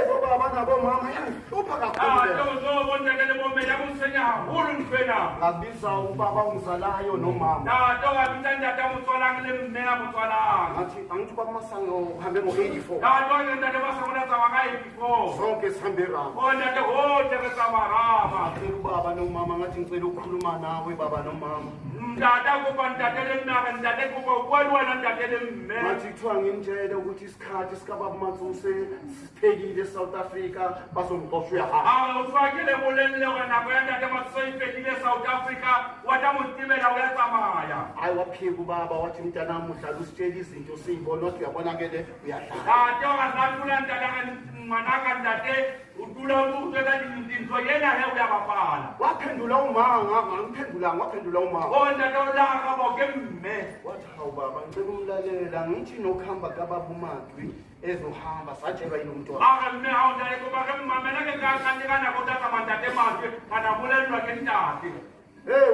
bobaba nabomama yangihlupha kakhulu le.
Tate o zo bo ntate le bomme ya mo tshwenya haholo ntho ena.
Ngabiza ubaba ungizalayo nomama.
Tate wa bitsa ntate a mo tswalang le mme a mo tswalang.
Ngathi angithi ubaba Masango uhambe ngo-84.
Tate wa ntate ba sa bona tsamaya ka 84.
Sonke sihambe rama.
O ntate hohle re tsamarama.
Ngicela ubaba nomama ngathi ngicela ukukhuluma nawe baba nomama.
Ntate a kopa ntate le mme a re ntate kopa o bua le wena ntate le mme.
Ngathi kuthiwa ngimtshele ukuthi isikhathi sikababa Mansuse siphelile South Africa bazomxosha uyahamba.
A o tshwa ke le bolelle gore nako ya ntate Matsoi e fedile South Africa wa tla mo timela o ya tsamaya.
Hayi waphika ubaba wathi mntanami uhlala usitshela izinto siyibona wathi uyabona-ke le uyadlala.
Tate wa hlathula ntate a re ngwanaka ntate o dula o tswetsa dintho yena he o ya bapala.
Waphendula umanga ngangiphendulanga waphendula umanga.
O ntate o la araba ke mme.
Wathi hawu baba ngicela umlalela ngithi nokuhamba kababa uMadwi ezohamba satshelwa yini umntwana.
A re mme ha o ntate kopa re mmamela ke ka kante ka nako o tla tsamaya ntate Matwi kana bolellwa ke ntate.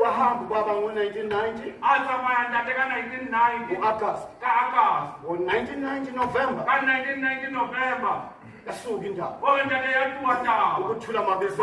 Wahamba ubaba ngo-1990
A tsamaya ntate ka 1990
ngo-August.
ka August.
Ngo-1990 November
Ka 1990 November.
yasuka indaba.
O ntate ya tuwa taba.
Ukuthula mabese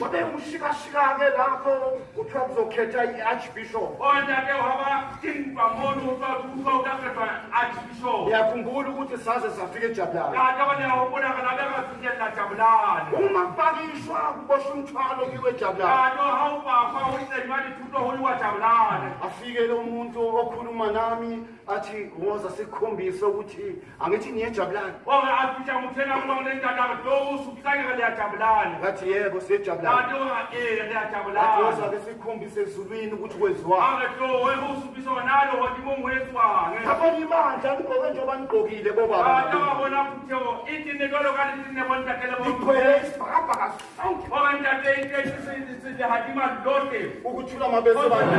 wabe ushikashika-ke lapho kuthiwa kuzokhetha i-archbishop.
O ntate o haba timpa mono o tswa thusa o ka kgethwa archbishop.
Ngiyakhumbula ukuthi saze safika eJabulani.
Ntate o ne a hopola re labe ra finyella Jabulane.
Uma kupakishwa kuboshwa umthwalo kiwe eJabulani.
Ntate ha o papa o itsengwa dithuto ho liwa Jabulane.
Afike lo muntu okhuluma nami athi woza sikhombise ukuthi angithi niye eJabulani.
O re a fihla motho ena buang le ntate a re tlo o supisa ke re le ya Jabulane.
Ngathi yebo siyejabulani.
Ntate o re le ya
Athi
Jabulane.
woza ke sikhombise ezulwini ukuthi kwenziwani.
A re tlo we ho supisa ona le hodimong ho etswang.
Yabona ibandla nigqoke njengoba nigqokile
Ntate
bobaba.
wa bona Phutego e tenne jwalo ka le tenne bo ntate le bo
Igcwele isibhakabhaka sonke.
o re ntate e tenne se hadima lote.
Ukuthula mabese bani.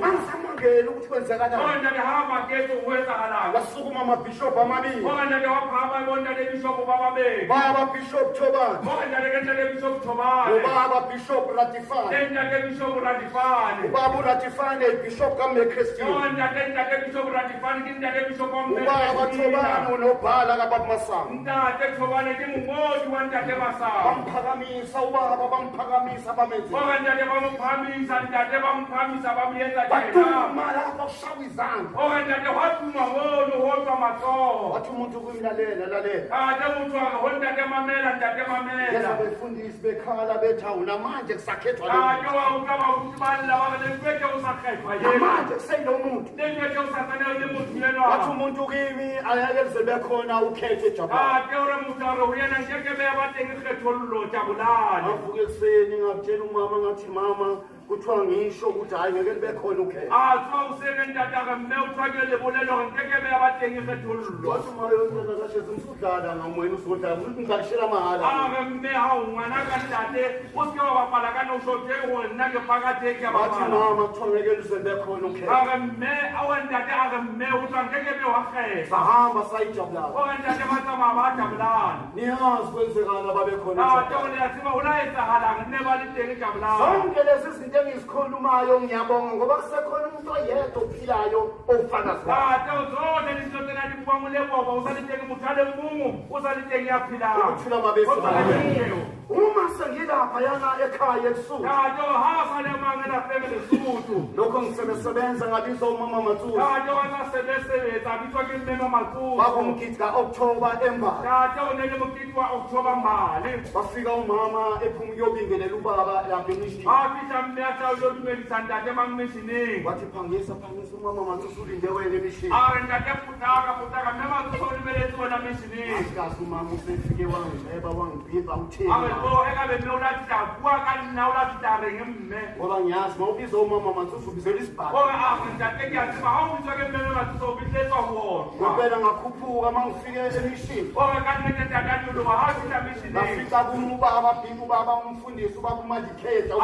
Angisamangeli ukuthi kwenzekalani.
O re ntate ha maketo ho etsahalang.
Wasukuma amabhishophu amabili.
O re ntate wa phahama bo ntate Bishop ba babedi.
Baba Bishop Thobani.
O re ntate ke ntate Bishop Thobane.
Ubaba Bishop Ratifani.
Le ntate Bishop Radifane.
Ubaba Ratifani Bishop
O
kaMechristian.
re ntate Bishop Radifane ke ntate Bishop wa
Ubaba Thobani unobhala kababa Masango.
Ntate Thobane ke mongodi wa ntate Masango.
Bamphakamisa ubaba bamphakamisa bamenze.
O re ntate ba mo phamisa ntate ba mo phamisa ba mo etsa tjena.
Baduma lapho kushawa izandla.
O re ntate wa tuma hono ho tswa matsoho.
Wathi umuntu kumlalela lalela.
Ate motho a re ho ntate mamela ntate
Yeza
mamela.
befundisi bekhala bethi hawu namanje kusakhethwa lo
Ate
muntu.
wa utlwa baruti ba lla ba re le ntweke o sa kgethwa yena.
Namanje kuseyilo muntu.
Le ntweke o sa tshwanela le motho
Wathi
enwa.
umuntu kimi ayeke lize bekhona ukhetho eJabulani.
Ate o re motho a re ho yena nkeke be ya ba teng kgethollo Jabulane.
Avuke ekuseni ngakutshela umama ngathi mama kuthiwa ngisho ukuthi hayi ngeke libe khona ukhetho
so useke ntataka mme o tshwakele bolelo gore nke ke be ba teng kgethollo
wathi mayotata kashezi msudlala ngamoyeni usodlala ukuthi ngizalishela mahala
mme ga o ngwana ka ntate o seke wa bapala ka nosoke gore nna ke pakate ke a
bathi
bapala
mama kuthiwa ngeke lize libe khona ukhetho
mme awe ntate mme o tswa nke ke be wa kgetha
sahamba sayijabulala
gore ntate ba tsamaya ba jabulana
niyazi kwenzekala babe khona
tate o ne a tseba go la etsagalang nne ba le teng jabulana
zonke lezi zinto engizikhulumayo ngiyabonga ngoba kusekhona umuntu oyedwa ophilayo ofakazi
tate o zone diso tsena di buang leboba o sa le teng motho a le mongwe o sa le teng ya phelang
ukuthula mabesi uma sengilaphayana ekhaya ebusuku
tate o ha sa le mangela feme lesotho
lokho ngisebenza ngabizwa umama Matsuzi
tate wa sa sebesebetsa bitswa ke mmema matsoso
bakumgidi ka-October embala
tate o ne le mokete wa october mbale
bafika umama ephuma ukuyobingelela ubaba lapha emishini
a fitlha mme a tla o yo dumedisa ntate mangmishineng
wathi phangisa umama Matsuzi ulinde wena emishini
a re ntate potaka mme matsoso o lebeletse wena mishineng
asikazi umama usefike wangibheba wangibhiba
a
utheni
re o e ka be mme o la fitla bua ka nna o la fitla reng mme
ngoba ngiyazi ma ubiza umama Matsuzi ubizela isibhakela
ore a re ntate ke a tseba ga o bitswa ke mmeme matsoso o bitletswa wona
ngempela ngakhuphuka ma ngifike emishini
ore ka nnete ntate a nyologa ga o fitla mishineng
ngafika kumubaba bhika ubaba umfundisi ubaba umadikhetha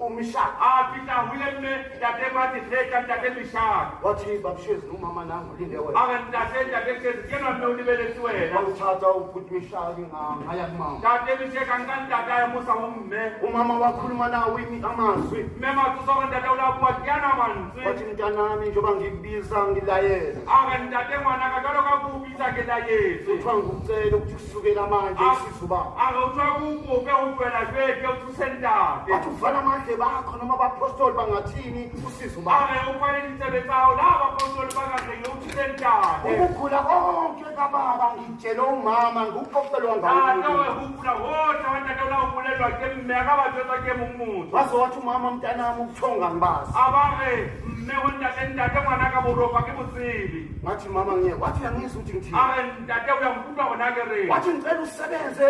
umishaka
a fitla hule mme ntate madikgetha ntate mishaka
wathi babushezi umama nangu ulinde wena
a re ntate kezi ke nwa mme o lebeletse wena
wangithatha ubhuti mishaki ngaya kumama
ntate misheka nka ntate a mosa go mme
umama wakhuluma nawe amazwi
mme matsoso gore ntate o la bua ke yana mantswe
wathi mntanami njengoba ngikubiza ngilayela
a re ntate ngwana ka jalo ka go bitsa ke layetse
kuthiwa ngikucela ukuthi kusukela manje isisu baba
a re o tswa kokope go tswela jweke o thuse ntate
wathi uvala amandle bakho noma abapostoli bangathini usizo
a
baba
re o kwale ditsebe tsago la bapostoli ba ka reng o thuse ntate
ukugula konke kababa ngitshele umama ngikuxoxelwa
tate
ngawo
o gopula gotlhe wa ntate o la go bolelwa ke mme a ka ba jwetswa ke mong motho
waze wathi umama mntanami ukuthonga ngibazi
a ba re mme go ntate ngwana ka boropa ke botsebe
ngathi mama wathi angizwa ukuthi ngithini
a re ntate o ya nkutlwa gona ke reng
wathi ngicela usebenze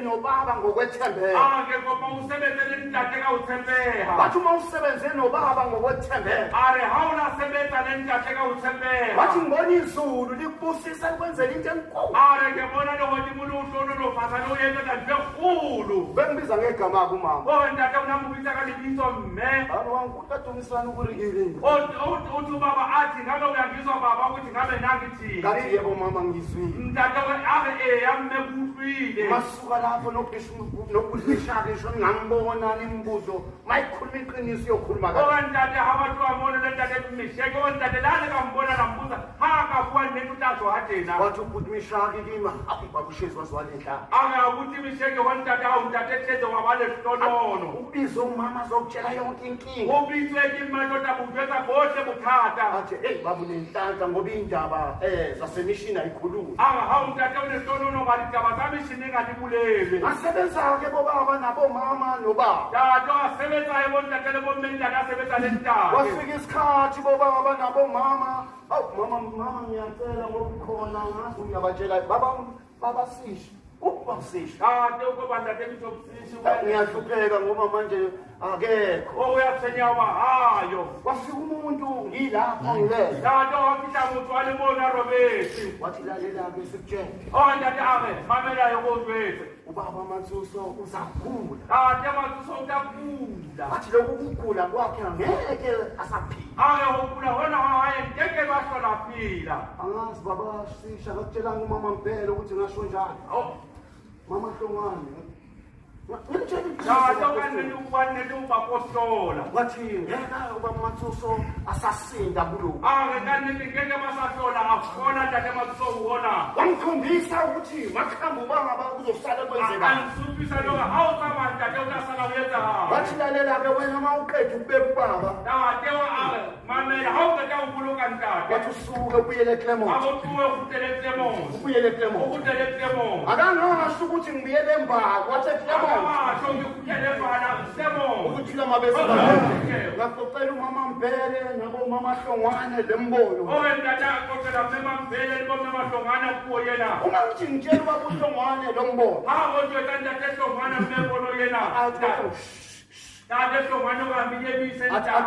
nobaba ngokwethembeka
a ke kopa o sebetse le ntate ka go tshepega
wathi uma usebenze nobaba ngokwethembeka
a re ga o la sebetsa le ntate ka go tshepega
wathi ngibona izulu likubusisa likwenzela into enkulu
a re ke bona legodimo le o tlonolofatsa le o etsetsa ntho e kgolo
bengibiza ngegama akho umama
ore ntate o na mobitsa ka lebitso mme
alo wangikutadumisana ukurikilini
o tlo baba athi ngabe uyangizwa baba ukuthi ngabe nangithini
ngathi yebo mama ngizwile
ntate a re eya mme kuutlwile
masuka lapho nobudlishaka isho ngambona imibuzo mayikhuluma iqiniso yokhuluma kahle
ore ntate ga batho ba mone le ntate mesheke o ntate la le ka mbona la mbuza ga a ka bua nnete o tla tswa ga tena
wathi ubhuti mishaki lima babushezi waziwalenhlaka
a re a botse mesheke go ntate ga o ntate tletse wa ba lehlonono
ubize umama azokutshela yonke inkinga
o bitswe ke mmatota bojwetsa botlhe bothata
athi eyi babunenhlanhla ngoba iy'ndaba zasemishini ayikhulumi
a re ga o ntate o lehlonono ba ditaba tsa meshineng a di bolele
ngasebenza-ke bobaba nabomama nobaba
tate a sebetsa e bontate le bomme ntate a sebetsa le ntate
kwafika isikhathi bobaba nabomama awu mama ngiyacela ngokukhona ngazi uyabatshela babasishi ukubasisha
tate ukuba ntate mitobusisi
ngiyahlupheka ngoba manje akekho
okuyathenyawa hayo
kwafika umuntu ngilapho ngilele
tate wafihla motho a le bona robetse
wathi lalela-ke sikutshele
o ntate a re mamelayo ko jwetse
ubaba Matsuso uzagula
tate matsuso o tla kula
athi loku kugula kwakhe angeke asaphila
a re go kula gona ga gae nkeke ba hlola phila
angazi babasisha kakutshelanga umama mpela ukuthi ngasho njani mama Hlongwane
tate o ka nnete o bua nnete o bapostola
wathi ngeka ubaba Matsuso asasinda kuloku
a re ka nnete nkeke ba sa hlola a kgona tate matsuso o bona
wangikhombisa ukuthi makhambi ubangaba kuzosala kwenzeka
ansupisa loga ga o tsamaya ntate o tla sala o etsagala
wathi lalela-ke wena ma uqeda ukubeka ubaba
tate a re mamela ga o qeta go boloka ntate
wathi usuke ubuyele
a
Clement
bo tloe o gotele Clemons
ubuyele
o
Clement
gotele Clemons
akangasho ukuthi ngibuyele embako wathe Clement
aasho ngikutele fana Clemons
ukuthila mabesi ngaxoxela umama Mpele nabomama Hlongwane le mbono
ore ntate a qoqela mme Mampele le bomme Mahlongwane puo yena
uma ngithi ngitshela ubaba uHlongwane lo mbono
ga go jwetsa ntate Hlongwane mme pono yena Tate hlongwane ngamile bise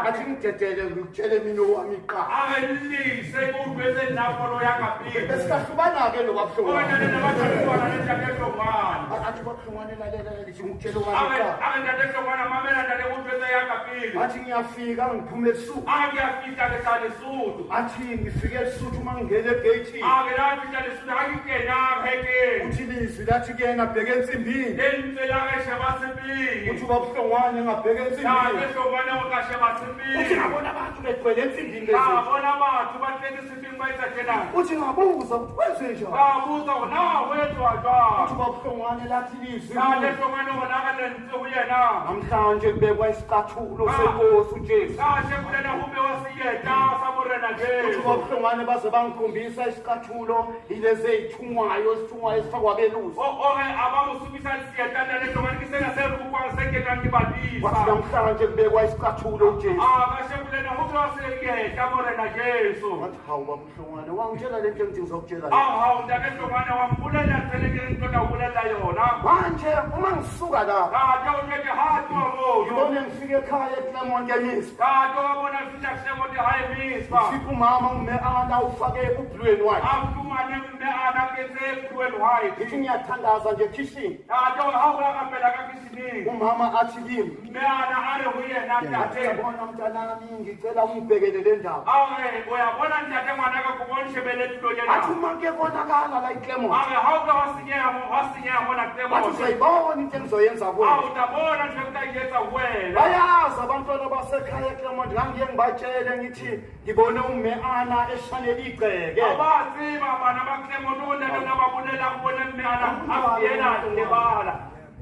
athi ngidedele ngikutshele mina owami iqala
akelise kudweze nakolo yakapili
besikahlubana-ke nokabuhlongwane
Oke nabathathuwana netate hlongwane
athi babuhlongwane lalela lithi ngikutshele owami iqala
tate hlongwane mamela tate kudweze yakapili
athi ngiyafika ngiphume ebusuku
ngiyafika ke sa lesotho
athi ngifike elisuthu uma ngingena egeyithini
lafika lesotho akikena hekeng
uthi lizwi lathi kuyena abheke ensimbini
lentselakesheba seping
uthi ubabuhlongwane ngabheke ensimbini
tate hlongwane o ka sheba
uthi
seping
ngabona abantu begcwele ensimbini lezi
bona batho ba tletse seping ba etsa tjenang
uthi ngabuza ukuthi kwenze njani
botsa go na go etswa
uthi
jwang
ubabuhlongwane lathi lizwi
tate hlongwane gona ka lentse go yena
namhlanje kubekwa isicathulo senkosi ujesu
kashe kulela go bewa seyeta sa morena
uthi
jesu
ubabuhlongwane baze bangikhombisa isicathulo yilezi ey'thungwayo esithungwayo esifakwa belusi
ore a ba mo supisa seyeta tate hlongwane ke sena se re kokwang se ketang ke
wathi
badisa
namhlanje kubekwa isicathulo ujesu
kashe kulela go bewa seyeta morena jesu
wathi hawu babuhlongwane wangitshela le nto engithi ngizokutshela
hawu tate hlongwane wa mpulela tseleke ntota go bolela yona
manje uma ngisuka la
tate o tleke ha twa mo
ngibone ngifike ekhaya eclermont emispa
tate wa bona fita kusemote ha emispa
fika umama ume ana ufake ubulweni wakhe
afumane mme ana ketse kuwen white
ngithi ngiyathandaza nje ekhishini
tate ha go ya kapela ka kisining
umama athi kimi
mme ana a re go yena tate
yabona mntanami ngicela ungibhekele le ndawo
ae o ya bona ntate ngwana ka ko bonshebele tulo
athi
yena
uma kuyebonakala la eclermont
ae ha o ka wa senyeha mona
wathi
temo
uzayibona into engizoyenza kuwena
utabona nje kutayetsa wena
bayazi abantwana basekhaya eclermont ngangiye ngibatshele ngithi ngibone umme ana eshanela igceke
abatsiba bana ba Clement o ntate na ba bolela go bone mme ana a fiela lebala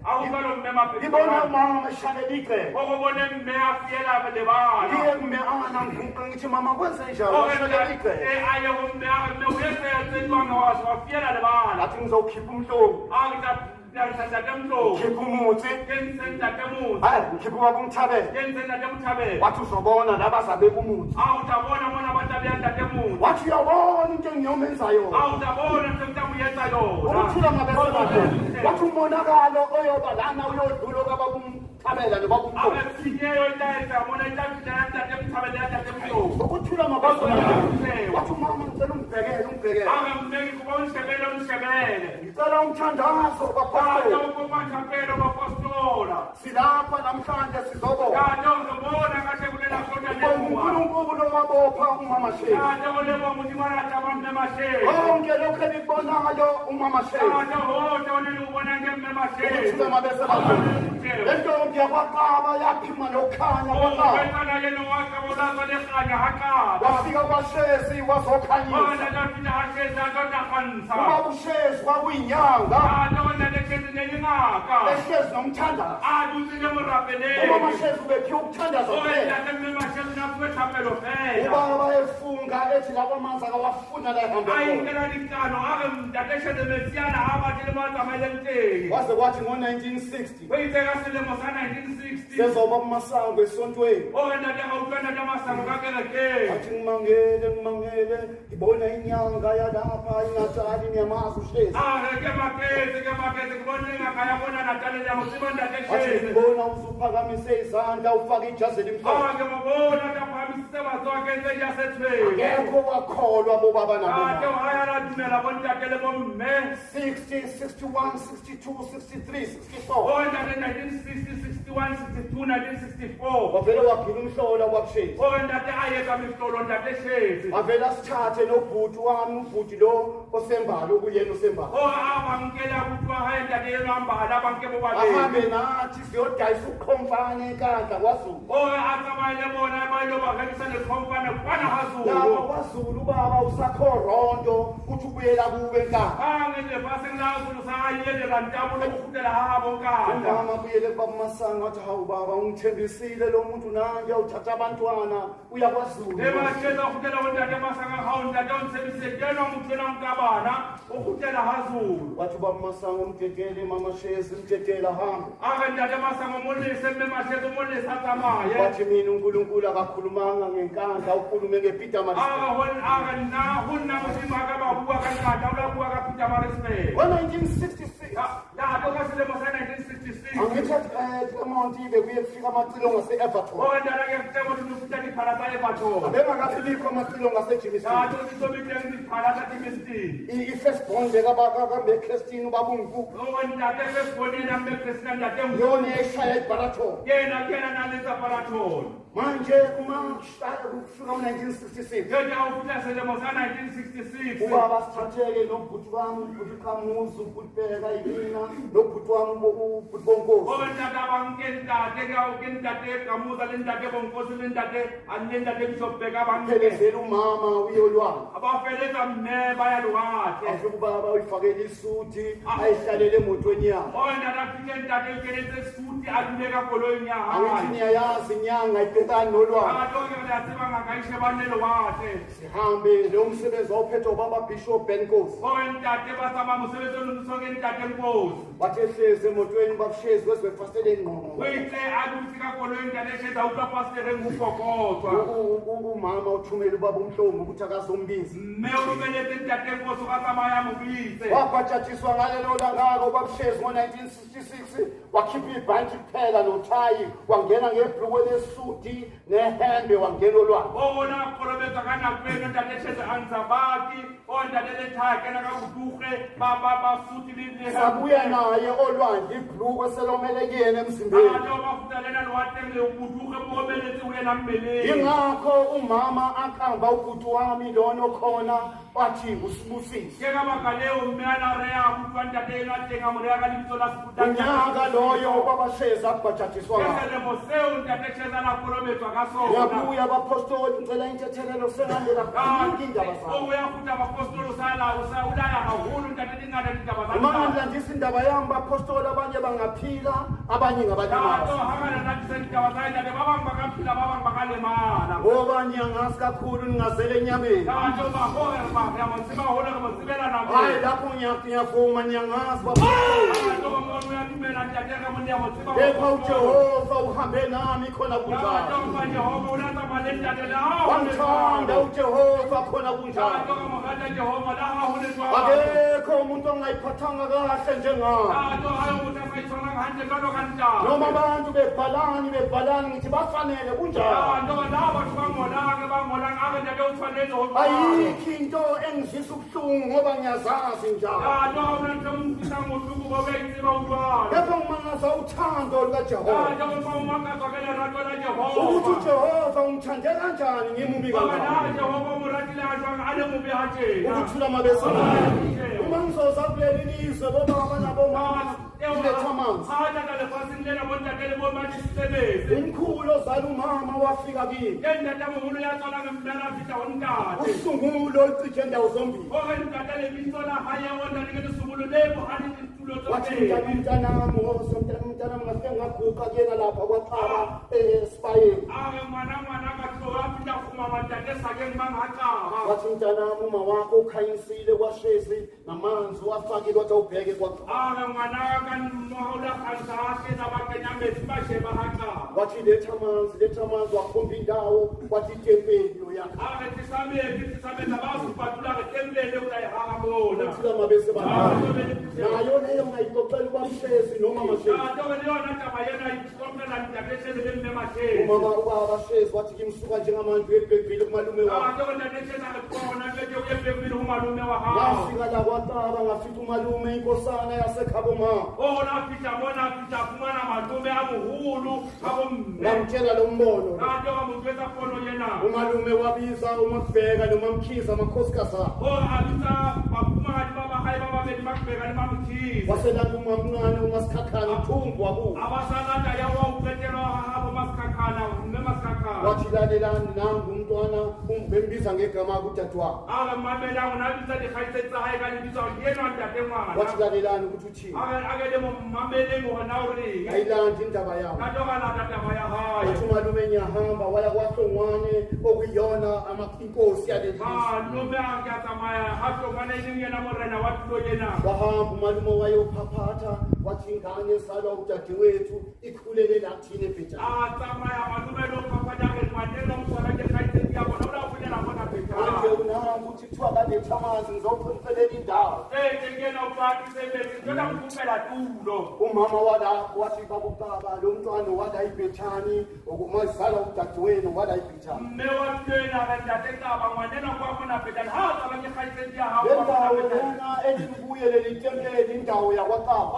a go ka lo mme
ngibone
maphelo
umama eshanela igceke
o go bone mme a fiela lebala
ngiye kumme ana ngivuka ngithi mama kwenze njani
o
washanela igceke
aye go mme a mme o yetse tswanga wa fiela lebala
athi ngizokhipha umhlobo
a ngita ntate mlo
khipha umuthi
kense ntate mo
hayi ngikhipha ubaba umthabele
kense ntate mthabe
wathi uzobona laba zabeka umuthi
a utabona mona batabya ntate mo
wathi uyabona into engiyomenza yona
a utabona nje mtamuyetsa yona
ukuthula mabesebakhe wathi umonakalo oyoba lana uyodlula kwababa umthabela nobaba umhlobo
abasinyeyo itaeta mona itafita ya ntate mthabe ya ntate mlo
ukuthula mabesebakhe wathi umama ngicela ungibhekele
akamneki kuba unshebele
ngicela umthandazo baphayo
ukumathapelo bapostola
silapha namhlanje sizobona
kade uzobona kahle kulela kota lemuwa
uNkulunkulu owabopha umama shehu
kade olebo mutimana tabamme mashe
konke lokho elikubonayo umama shehu
kade hote oleli ubona ngemme mashe
ukuthula mabesebakhe lento ngiyakwaqaba yaphima nokhanya kwaqaba
wetana yeno wakabolaza lekhanya hakaba
wafika kwashezi wazokhanyisa
ondadafita hasheza dodakansa
ubaba ushezi kwakuyinyanga
kade ondadekezi nenyingaka
ehlezi nomthandazo
adutsile morapeleni
ubaba shezi ubephiwe ukuthandaza kuphela
oyedate mme mashe mnakuwethapelo fela
ubaba efunga ethi labo amanzi akawafuna la ehambe khona
ayingena liqano ake mntateshele mesiyana abatele matsamayelenteni
waze kwathi ngo-1960
weyitseka selemo sa 1960
sezoba kumasango esontweni
oke ntate gautwana ta masango ka kerekeng
athi ngimangele ngibona inyanga yalapha ingatali ngiyamazi uhlezi
ke maketse ke bone ngaka ya bona natale ya motseba
athi
ntateshele
ngibona usuphakamise izandla ufake ijazi elimhlophe
ke mobona taphamisise batho wa kentse ja sethwele
ngekho wakholwa bobaba
ate
nabomama
haya la dumela bontate le bomme
60 61 62 63 64
o ntate 1960 61 62 1964
wavele waphila umhlola kwabushezi
o ntate a yetsa mehlolo ntate shetse
avele asithathe nobhuti wami ubhuti lo osembalo okuyena osembalo
o abankela kuthiwa hayi ntate yenu hambala abanke
ahambe
bobabili
nathi siyodayisa ukhomfane enkandla kwaZulu
o atsamayele bona bayobarekisa nekhomfane kwana
lapha
hazulu
kwaZulu ubaba usakho rondo uthi ubuyela kube enkandla
angele basengilazulu sayele kantabulo ukutela habo nkanda
umama abuyele kubaba uMasango athi hawu baba ungithembisile lo muntu nanje awuthatha abantwana uya kwaZulu
ebasheza ukutela bontate masanga hawu ntate onsebise tena umutshela unkabana ukutela hazulu
wathi ubaba uMasango umdedele mama shezi umdedela hambe
ake ntate masanga molise mme masheza molise atsamaye
wathi mina uNkulunkulu akakhulumanga ngenkandla ukhulume ngePeter Marisburg
honna modimo a ka ba bua ka nkata o la bua ka peter marisburg
ngo-1966
lato ka selemo sa 1966
Angithi Claremont bekuye kufika amacilongo ase-Everton.
o ndala ke mtemo tunufuta ni phala sa Everton
Abengakabikho amacilongo ase-Jimison.
ta to ni sobiteng ni phala sa Timothy
I-firstborn bekaBechristine ubabungu.
o ndate ke foni na me Christian ndate
Yona eshaya iBaraton.
kena nalisa Paraton
Manje kufika ngo-1966.
yona awufuna selemo sa 1966
Ubaba sithatheke nobhuti wami, ubhuti Kamuzu, ubhuti Bheka yina, nobhuti wami ubhuti Bonkosi.
o ndata bankentate ka ukentate kamuza le ndate bonkosi le ndate anendate msobheka banke
Phelezela umama uyolwana.
abafeleka mme bayalwahle
Afike ubaba uyifakele isuti, ayihlalele emotweni yakhe.
o ndata fike ntate ukenetse suti adumeka koloyini ya
Angithi
hayi
niyayazi inyanga ibhekani nolwana.
atoke uyatsiba ngakaishe banelo wahle
Sihambe lo msebenzi wawuphethwe ubaba Bishop Benkosi.
o ntate basama mosebetsi onosoke ntate nkosi
Wathi ehlezi emotweni babushezi kwezibefasele ngqongqo.
uyihle adutsi ka koloyini ntate sheza upapastere ngupokotwa
Umama uthumela ubaba uMhlomi ukuthi akazombiza.
mme urumeletse ntate nkosi ukatsamaya mobitse
Wabhajatiswa ngalelo langako babushezi ngo-1966 wakhipha ibhanti kuphela nothayi wangena ngebhlukwe lesuti nehembe wangena olwandle.
bona kolobetsa ka nako eno ntate sheza anzabaki o ntate lethaya kena ka boduge basuti le
Sabuya naye olwandle ibhlukwe selomele kuyena emzimbeni.
ate bafutalena lowateng le boduge moomeletse o yena mmeleng
Ingakho umama akamba ubhuti wami lona okhona wathi usibusise.
ke ka baka leo mme a na reya kutlwa ntate eno a teng a mo reya ka lebitso la
Unyaka loyo ubabashezi akubhajatiswa ngawo.
selemo seo ntate sheza na kolobetswa ka sona
Yabuya abapostoli ngicela intethelelo sengandela kaningi indaba zabo.
o yafuta bapostolo ulaya haholo ntate dingata ditaba tsa
Uma
ntate.
ngilandisa indaba yami bapostoli abanye bangaphila abanye
Tato
ngabalimazi.
hangana nandisa ditaba tsa ntate ba bang ba ka phela ba bang ba ka lemala
Ngoba ngiyangazi kakhulu ngingazele enyameni.
tato mahore ya monsima hole re monsibela namo
Hayi lapho ngiyavuma ngiyangazi bapostoli.
tato mono ya dumela ntate ka monna ya monsima
Kepha uJehova uhambe nami khona
tato
kunjalo.
ba Jehova una tsamaya le ntate la
Wangithanda uJehova khona
tato
kunjalo.
ka mogata Jehova la ha hole twa
Akekho umuntu ongayiphathanga kahle njengami.
tato hayo mutsa sa itshona hantle jalo ka ntate
Noma abantu bebhalani ngithi bafanele kunjalo.
tato la batho ba ngolang a re ntate o tshwanetse ho
Ayikho into engizwisa ubuhlungu ngoba ngiyazazi njalo.
tato ha una ntho mfisa mohloko ba ba itseba utlwana
Kepha ngimangaza uthando lukaJehova.
tato ba umakatsa ka lerato la Jehova
Ukuthi uJehova ungithande kanjani ngimubi kangaka.
Jehova mo ratile a jwang a le mobe ha tjena
Ukuthula mabesana. Uma ngizoza kuleli lizwe bobaba nabomama iletha amanzi.
hana ka lefatsheng lena bontate le bomadisebetse
Umkhulu ozala umama wafika kimi.
ke ntate moholo ya tswalang mmela a feta ho ntate
Usungulo olucije ndawo zombili.
hore ntate lebitso la hae o na le ke lesungulu le bohadi ditulo
Wathi
tsotlhe
umntanami umntanami ngafike ngaguqa kuyena lapha kwaqala esipayeni.
a re ngwana ka tloha a feta khumama ntate sakeng bang ha qaba
Wathi umntanami uma wakho ukhanyisile kwashezi namanzi wafakile wathi awubheke kwaqala.
a re ngwana ka mohola kgantsha a feta ba kenya metsi ba sheba ha qaba
Wathi letha amanzi wakhomba indawo wathi itempeli yoyakha.
a re tisameza ba supatula re tembele o tla e haga mona
Uthula mabese bana. Nayo leyo ngayixoxela ubamshezi noma mashezi.
tato le yona taba ena ikompela ntate shebe le mme mashezi
Umama ubaba shezi wathi kimsuka njengamanje ebhekile kumalume wakhe.
tato ntate shebe re kona beke o yebekile ho malume wa hao
Ngafika la kwaqaba ngafika umalume inkosana yaseKhaboma.
ona fita fumana malume a moholo ka bomme
Ngamtshela lo mbono.
tato ka mo jwetsa pono ena
Umalume wabiza uMakubheka noMamkhiza amakhosikazi abo.
hore a bitsa bafumahadi ba bahae ba babedi makubeka le mamkhize
Waselanda umamncane uMasikhakhane uthumbu wabuya.
abasalata ya wa uqetelwa hahabo masikhakhana mme masikhakhana
Wathi lalelani nangu umntwana bembiza ngegama kudadewabo.
a re mamelang o na bitsa dikgaitsedi tsa hae ka lebitsa gore ke enwa ntate ngwana
Wathi lalelani ukuthi uthini.
a ke le mo mameleng hore na o reng
Ayilandi indaba yabo.
tato ka lata taba ya hae
Wathi umalume ngiyahamba waya kwaHlongwane okuyona inkosi yaleli.
malume a ke a tsamaya ha hlongwana e leng yena morena wa tulo ena
Wahamba umalume wayophaphatha wathi ingane ezalwa udadewethu ikhulele lathini ebhetshani.
a tsamaya malume lo phaphatha re ngwanelo mosala ke kgaitsedi ya bona o la fulela bona
Manje
phethana
unahamba uthi kuthiwa baletha amanzi ngizophumpelela indawo. umama walapho wathi babukaba lo mntwana wada iBhethani okumazala udadewenu wada iBhethani lendawo lena elibuyele litempeli indawo yakwakaba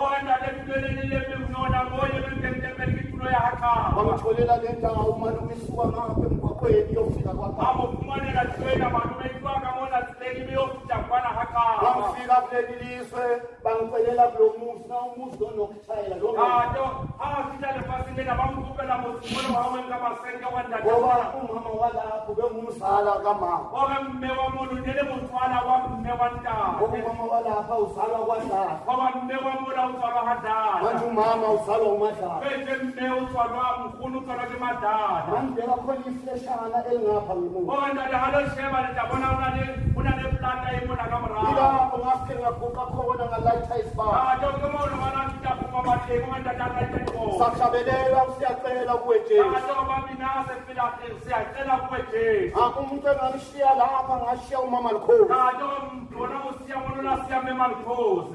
bamtholela le ndawo malume isuka ngapha emgwaqweni yofika kwakaba bamfika kuleli lizwe bangicelela kulo muzi na umuzi lonokushayela lo ngoba umama walapho bengumzala kamama umama walapha uzalwa kwadala manje umama uzalwa umadlala mandibeka khona ifleshana elingapha ngemuva ilapho ngafike ngaguqa khona ngalayitha isibani sakuhlabelela siyacela kuwe Jesu umuntu enganishiya lapha ngashiya umama Likhozi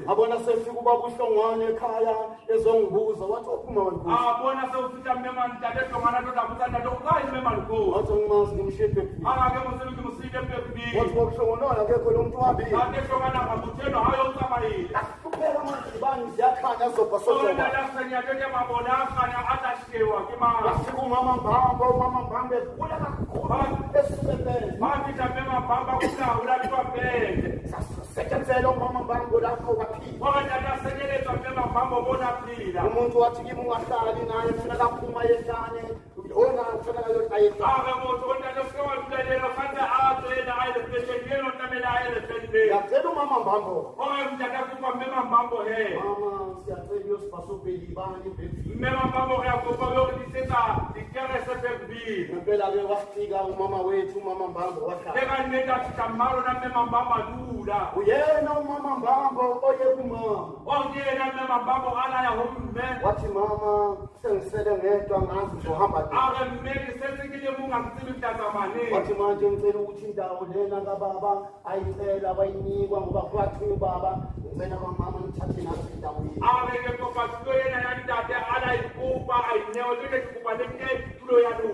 abona sefika ubaba uHlongwane ekhaya ezongibuza wathi umama Likhozi wathi ngimazi ngimshiyephi wathi ubuhlongwana akekho lo muntu wabili kuphela manje bani ziyakhanya zobha sojoba wafika umama Mbambo ekhula kakhulu esibebele setshenzela umama Mbambo lapho waphila umuntu wathi kimi ungahlali naye mina kaphuma yehlane ona kufanele ayohlala yacela umama Mbambo mama siyacela uyosibhasobheli ibani ngempela-ke wafika umama wethu umama Mbambo wahlala uyena umama Mbambo oye kumama wathi mama sengisele ngedwa ngazi ngizohamba wathi manje ngicela ukuthi indawo lena kababa ayicela bayinikwa ngoba kwathi ubaba ngicela kwamama ngithathe nazo indawo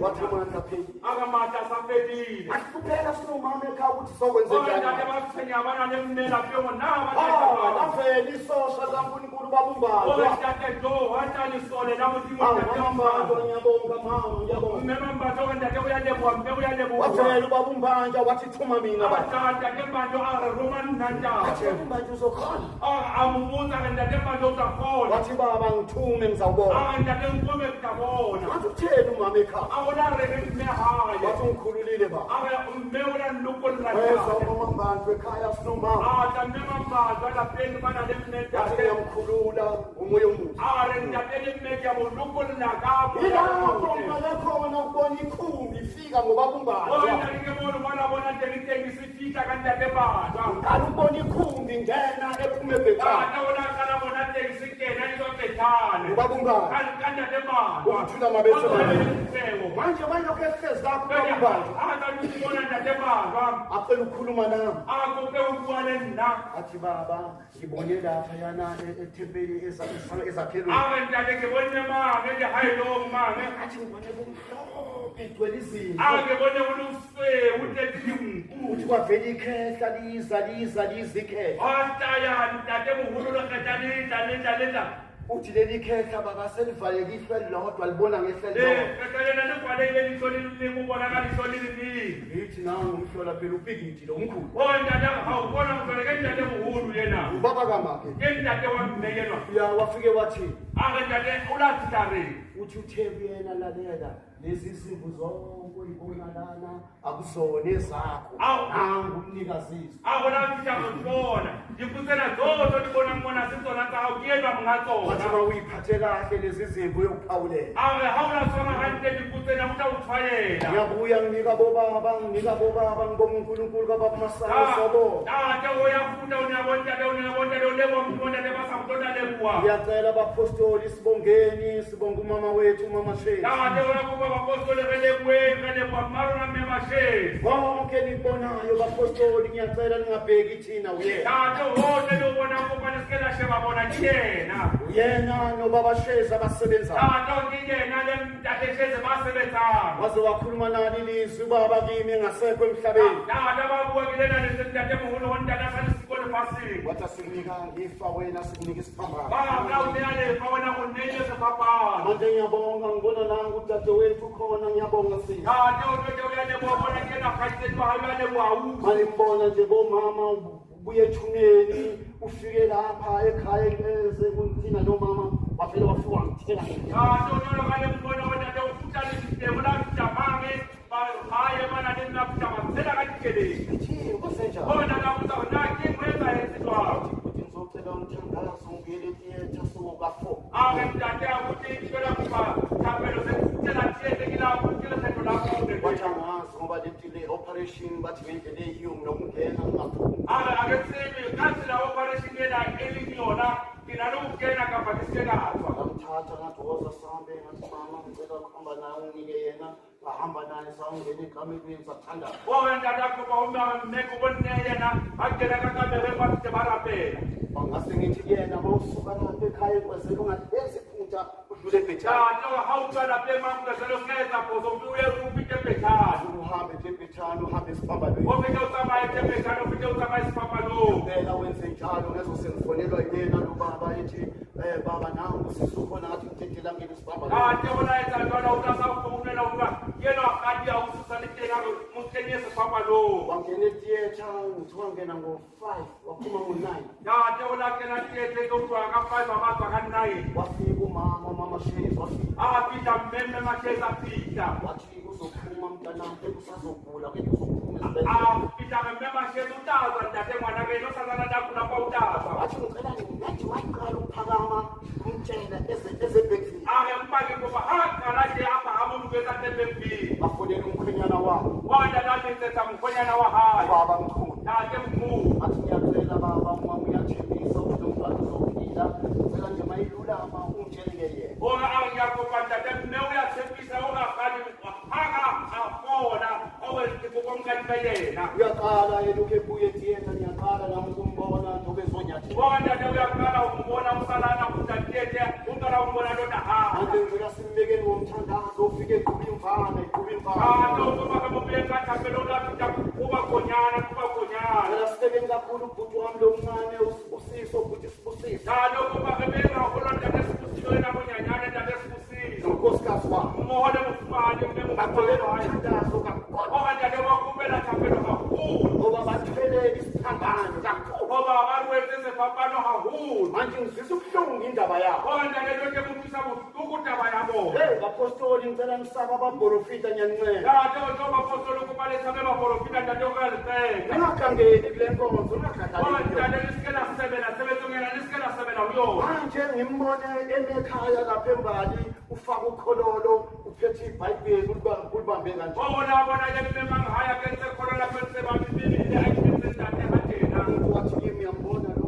wathi manje apheli akuphela sinomama ekhaya ukuthi sokwenzenjani avela isosha kaNkulunkulu babumbanjwa ngiyabonga mama ngiyabonga wavela ubabumbanjwa wathi thuma mina manje uzokhona wathi baba ngithume ngizawubona wathi utheni umama ekhaya wathi ngikhululile baba weza umama Mbambo ekhaya sinomama wathi ngiyamkhulula umoya omuhle ilapho ngalekhona ukubona ikhumbi ifika ngoba kumbanjwa ngale ukubona ikhumbi ngena ephume eBhethani ngoba kumbani ukuthula mabethe manje lokho ehlezi lapho kumbanjwa acela ukukhuluma nami athi baba ngibone lapha yana ethempeli ezakhelweni athi ngibone kumhlophe igcwele izinto uthi kwavela ikhehla liza ikhehla uthi leli khehla baba selivaleke ihlwe lodwa libona ngehlwe ngithi nawe ngumhlola phela uphikithi lo mkhulu ubaba kamakhe wafike wathi uthi uThebi yena lalela lezi zimvu zonke uyibona lana akuzona ezakho nangu umnikazisi wathi ma uyiphathe kahle lezi zimvu yokuphawulela
fayela.
Ngiyabuya nginika bobaba ngibonga uNkulunkulu kababa Masango Sobo.
Tate uyafunda unabonda lebo mbonda lebasa mtonda lebuwa.
Ngiyacela abapostoli sibongeni sibonga umama wethu umama Shehu.
Tate uyakuba abapostoli relebwa maro na mema she.
Konke nibonayo bapostoli ngiyacela ningabheki thina uyena.
Tate wonke lobona ukubana sikela sheba bona kuyena.
Uyena nobaba Shehu abasebenza.
Tate ngiyena lemtate sheze basebenza.
Waze wakhuluma nani ilizwi baba kimi engasekho emhlabeni.
Tate babuwa kilena lesentate muhulu wondana salisikole fasi.
Wathi sikunika ngifa wena sikunika isiphambano.
Baba uyale fawena kunenye sepapa.
Manje ngiyabonga ngibona nangu udadewethu khona ngiyabonga sisi.
Tate uyale bobona kena khayisetwa hayale wawu.
Malimbona nje bomama ubuye ethuneni ufike lapha ekhaya eze kunthina nomama wafela wafiwa ngithela.
Tate uyale mbona wona tate ufutale sistemu la mtamange haye mana nina mtamathela katikele.
Ngithi kusenja.
Bona kabuza unaki mwenza esitwa.
Uthi ngizocela umthandazo ungene theater soka 4.
Ake mtate akuthi ngicela kuba thapelo sekutela thiete kila ukutela sethu lapho.
Wathi angazi ngoba le operation bathi ngendlela eyiyo nokungena ngaphuma.
Ake kusebe kathi la operation yena elingiyona nginalokungena kapha kisekazwa.
Ngamthatha ngathi woza sihambe ngathi mama ngicela ukuhamba naye unginike yena ngahamba naye sawungena ekamelweni sathanda.
Wena ndakho uma meko boneyena agena kakamere kwathi barapela.
Bangase ngithi yena mawusuka lapha ekhaya kwezela ungathi eziphutha udlule ebhethani.
Tate hawuqala pema ngezelo ngeza bozo ubuye upite bethani.
Uhambe ebhethani uhambe esiphambalweni.
Ofike utsamaye bethani ofike utsamaye siphamalo.
Phela wenze njalo ngezo sengifonelwa yena lobaba ethi baba nangu sisukhona ngathi ngithethela ngene esiphambalweni.
Tate wona etsa jona utasawufonela uba yena akadi awususalitheka muthenye siphamalo.
Wangena theater ngithiwa ngena ngo5 waphuma ngo9.
Tate wona kena thiete kuthiwa ka5 abazwa ka9.
Wafika umama Shehu wafika.
Apita mmemme macheza pita.
Wathi uzophuma mntanakhe kusazogula ke uzophuma esibhedlela.
Apita mmemme macheza utaza ntate mwana wena osazana ndakuna kwa utaza.
Wathi ngicela ngathi waqala ukuphakama umtshela ezebhekini.
Ake mpake ngoba haqala nje apha hamumgeza tebembi.
Bafonela umkhwenyana wabo.
Wanda nathetha mkhonyana wa hayi.
Baba mkhulu.
Tate mkhulu.
Athi ngiyacela baba uma uyathembisa ukuthi lo mntwana uzophila. Ngicela nje mayilulama ungitsheleke yena.
Ora angiyakupha ntate mme uyathembisa ungaqali haka afona owenze kukomkani yena.
Uyaqala yena ukebuye theater ngiyaqala nami ukumbona njobe zonyathela.
Wanda nje uyaqala ukumbona usalana kutatete ungara umbona lona ha.
Manje ngicela simbekeni womthandazo ufike eqhuba imvana
Tate ukuba kamubeka thapelo lapha kuba khonyana.
Ngicela sibekeni kakhulu ubhuti wami lomncane usiso ubhuti Sibusiso.
Tate ukuba kamubeka holonda nesibusilo yena munyanyane ntate Sibusiso.
Unkosikazi wami.
Umuhole mufumane mme
Baqhubeka
mufumane.
umthandazo kakhulu.
Okanje wakubela thapelo kakhulu.
Ngoba bathwele isiphambano kakhulu.
Ngoba abantu sefapano hahulu.
Manje ngizisa ubuhlungu indaba yabo.
Okanje lonke mutisa ukudaba yabo.
Hey bapostoli ngicela ngisaba abaprofita nyancela.
Tate ujoba apostoli ukubale sabe baprofita ntate ukazibheka.
Ungakangeni kule nkonzo ungakhathaleli.
Okanje nisikela sebenzongela nisikela sebela uyona.
Manje ngimbone emekhaya lapha embali ufaka ukhololo uphethe iBhayibheli ulibambe kanje.
Bona ke memang haya kenze khona kwenze bamibili ayikenze ntate hatena.
Umuntu wathi kimi yambona lo.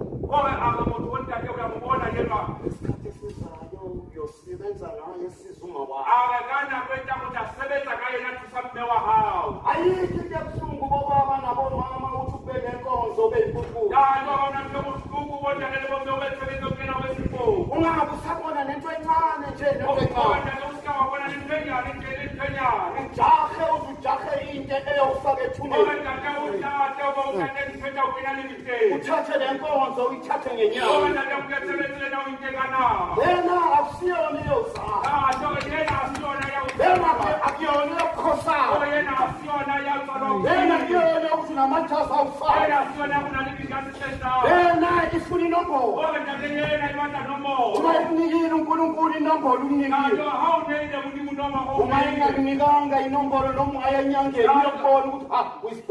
Akamuntu wontate uyambona yena.
Isikhathi esizayo uyosebenza ngaye sizuma wakho.
Akakana kwenta ukuthi asebenza ngaye nathi samme wa hawo.
Ayikho into ebuhlungu bobaba nabomama uthi ubeke enkonzo beyinkukhu.
Tate wona ntobusuku bona ke bombe wesebenza ukena wesifo.
Ungabe usabona nento encane nje nento
Okona
encane.
ke usikawabona nipenyana nipenyana.
Ujahe ujahe into eyofaka ethuneni.
Okona ke utate ubona niphetha ukena limite.
Uthathe le nkonzo uyithathe ngenyawo.
Okona ke umkethelele na uyintekana.
Lena akusiyona eyozala.
Tate yena asiyona ya.
Lena akuyona eyokukhosana.
Oyena asiyona ya tsalo.
Lena kuyona ukuthi namathaza awufaka.
Yena asiyona kunalibikasi senta.
Lena ifuna inombolo.
Okona ke yena ibanda nomo.
Uma ikunikile uNkulunkulu inombolo
Tate
ukunikile.
hawunende kuti munoma
Uma ingakunikanga inombolo noma aya enyangeni uyokubona ukuthi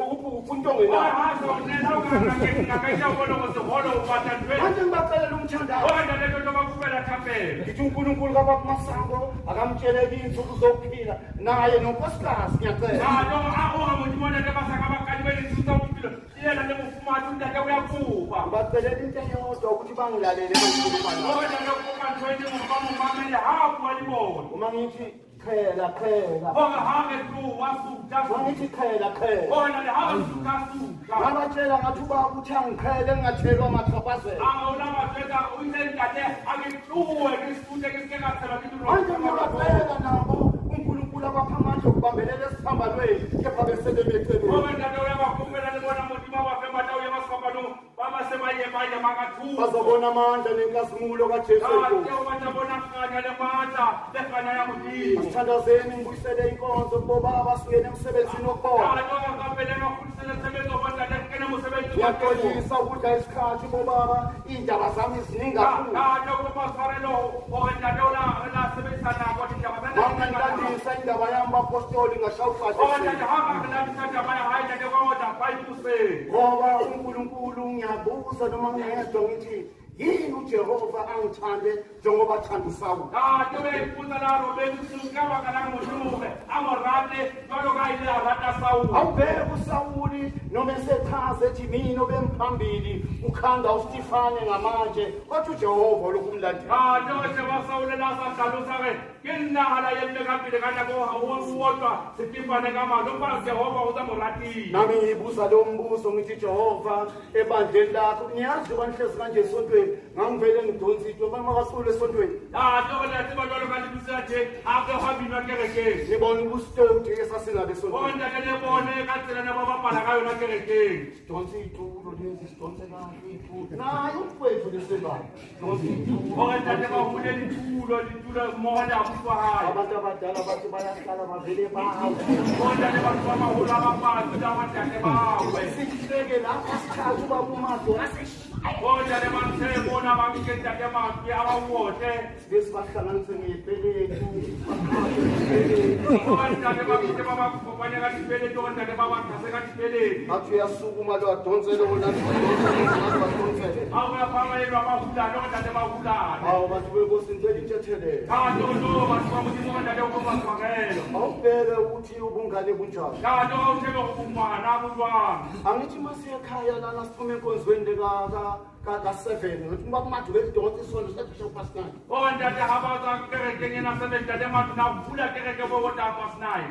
untongwe na
hazo nena ngakaita ubona ukuthi holo ubathandwe
manje ngibacelela umthandazo
wena lento nto bakufela thapela
ngithi uNkulunkulu kaBakumasango akamtsheleki insuku zokuphila naye nonkosikazi ngiyacela
hayo ungamuntu mona lebasaka abakali belinsuku zokuphila yena lebufumati untate uyakufa
ngibacelela into eyodwa ukuthi bangilalele bangikhulumana
wena lokukanthweni ngomamele hafu walibona
uma ngithi qhela qhela
ngoba hake tu wasuka
uma ngithi qhela qhela
wona le hake suka
ngabatshela ngathi ubaba uthi angiqhele ngingathelwa mathapazela
awulamathetha uyintate akituwe kisifute kisikegathela
manje ngiyabacela nabo uNkulunkulu abapha amandla okubambelela esiphambanweni kepha besebemeceleni
ngoba ntate uyabakhumela libona mutima wafemata uyabasipambano babasebayemaye makathuba
bazobona amandla nenkazimulo kaJesu asithandazeni ngibuyisele inkonzo kubobaba asukene emsebenzini okhona ngiyaxolisa ukudla isikhathi bobaba iy'ndaba zami ziningi kakhulu mangangilandisa indaba yami bapostoli ngashawuqahle ngoba uNkulunkulu ngiyabuza noma ngedwa ngithi yini uJehova angithande njengoba athanda uSawuli awubheke uSawuli noma esechaza ethi mina obemphambili ukhanda uStifane ngamanje kodwa uJehova lokumlandela nami ngiyibuza lo mbuzo ngithi Jehova ebandleni lakho niyazi banhlezi kanje esontweni ngangivele ngidonsa into makasule esontweni ngibona ubustoti esasingabe esontweni sidonsa iy'tulo lezi sidonse kahle iy'tulo naye umfowethu leselwane abantu abadala bathi bayahlala bavele sihleke lapha sithatha ubaba uMado besibahlanganise ngey'peletu athi uyasukuma lo adonsele onadonsele hawu bantu benkosi ngicela intethelelo awubheke ukuthi ubungane bunjani angithi masiye ekhaya lana siphume enkonzweni ka-7 ngithi ubaba uMado belidonsa isondo sathi shopasnine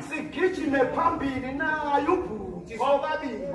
sigijime phambili naye ubhuti sobabili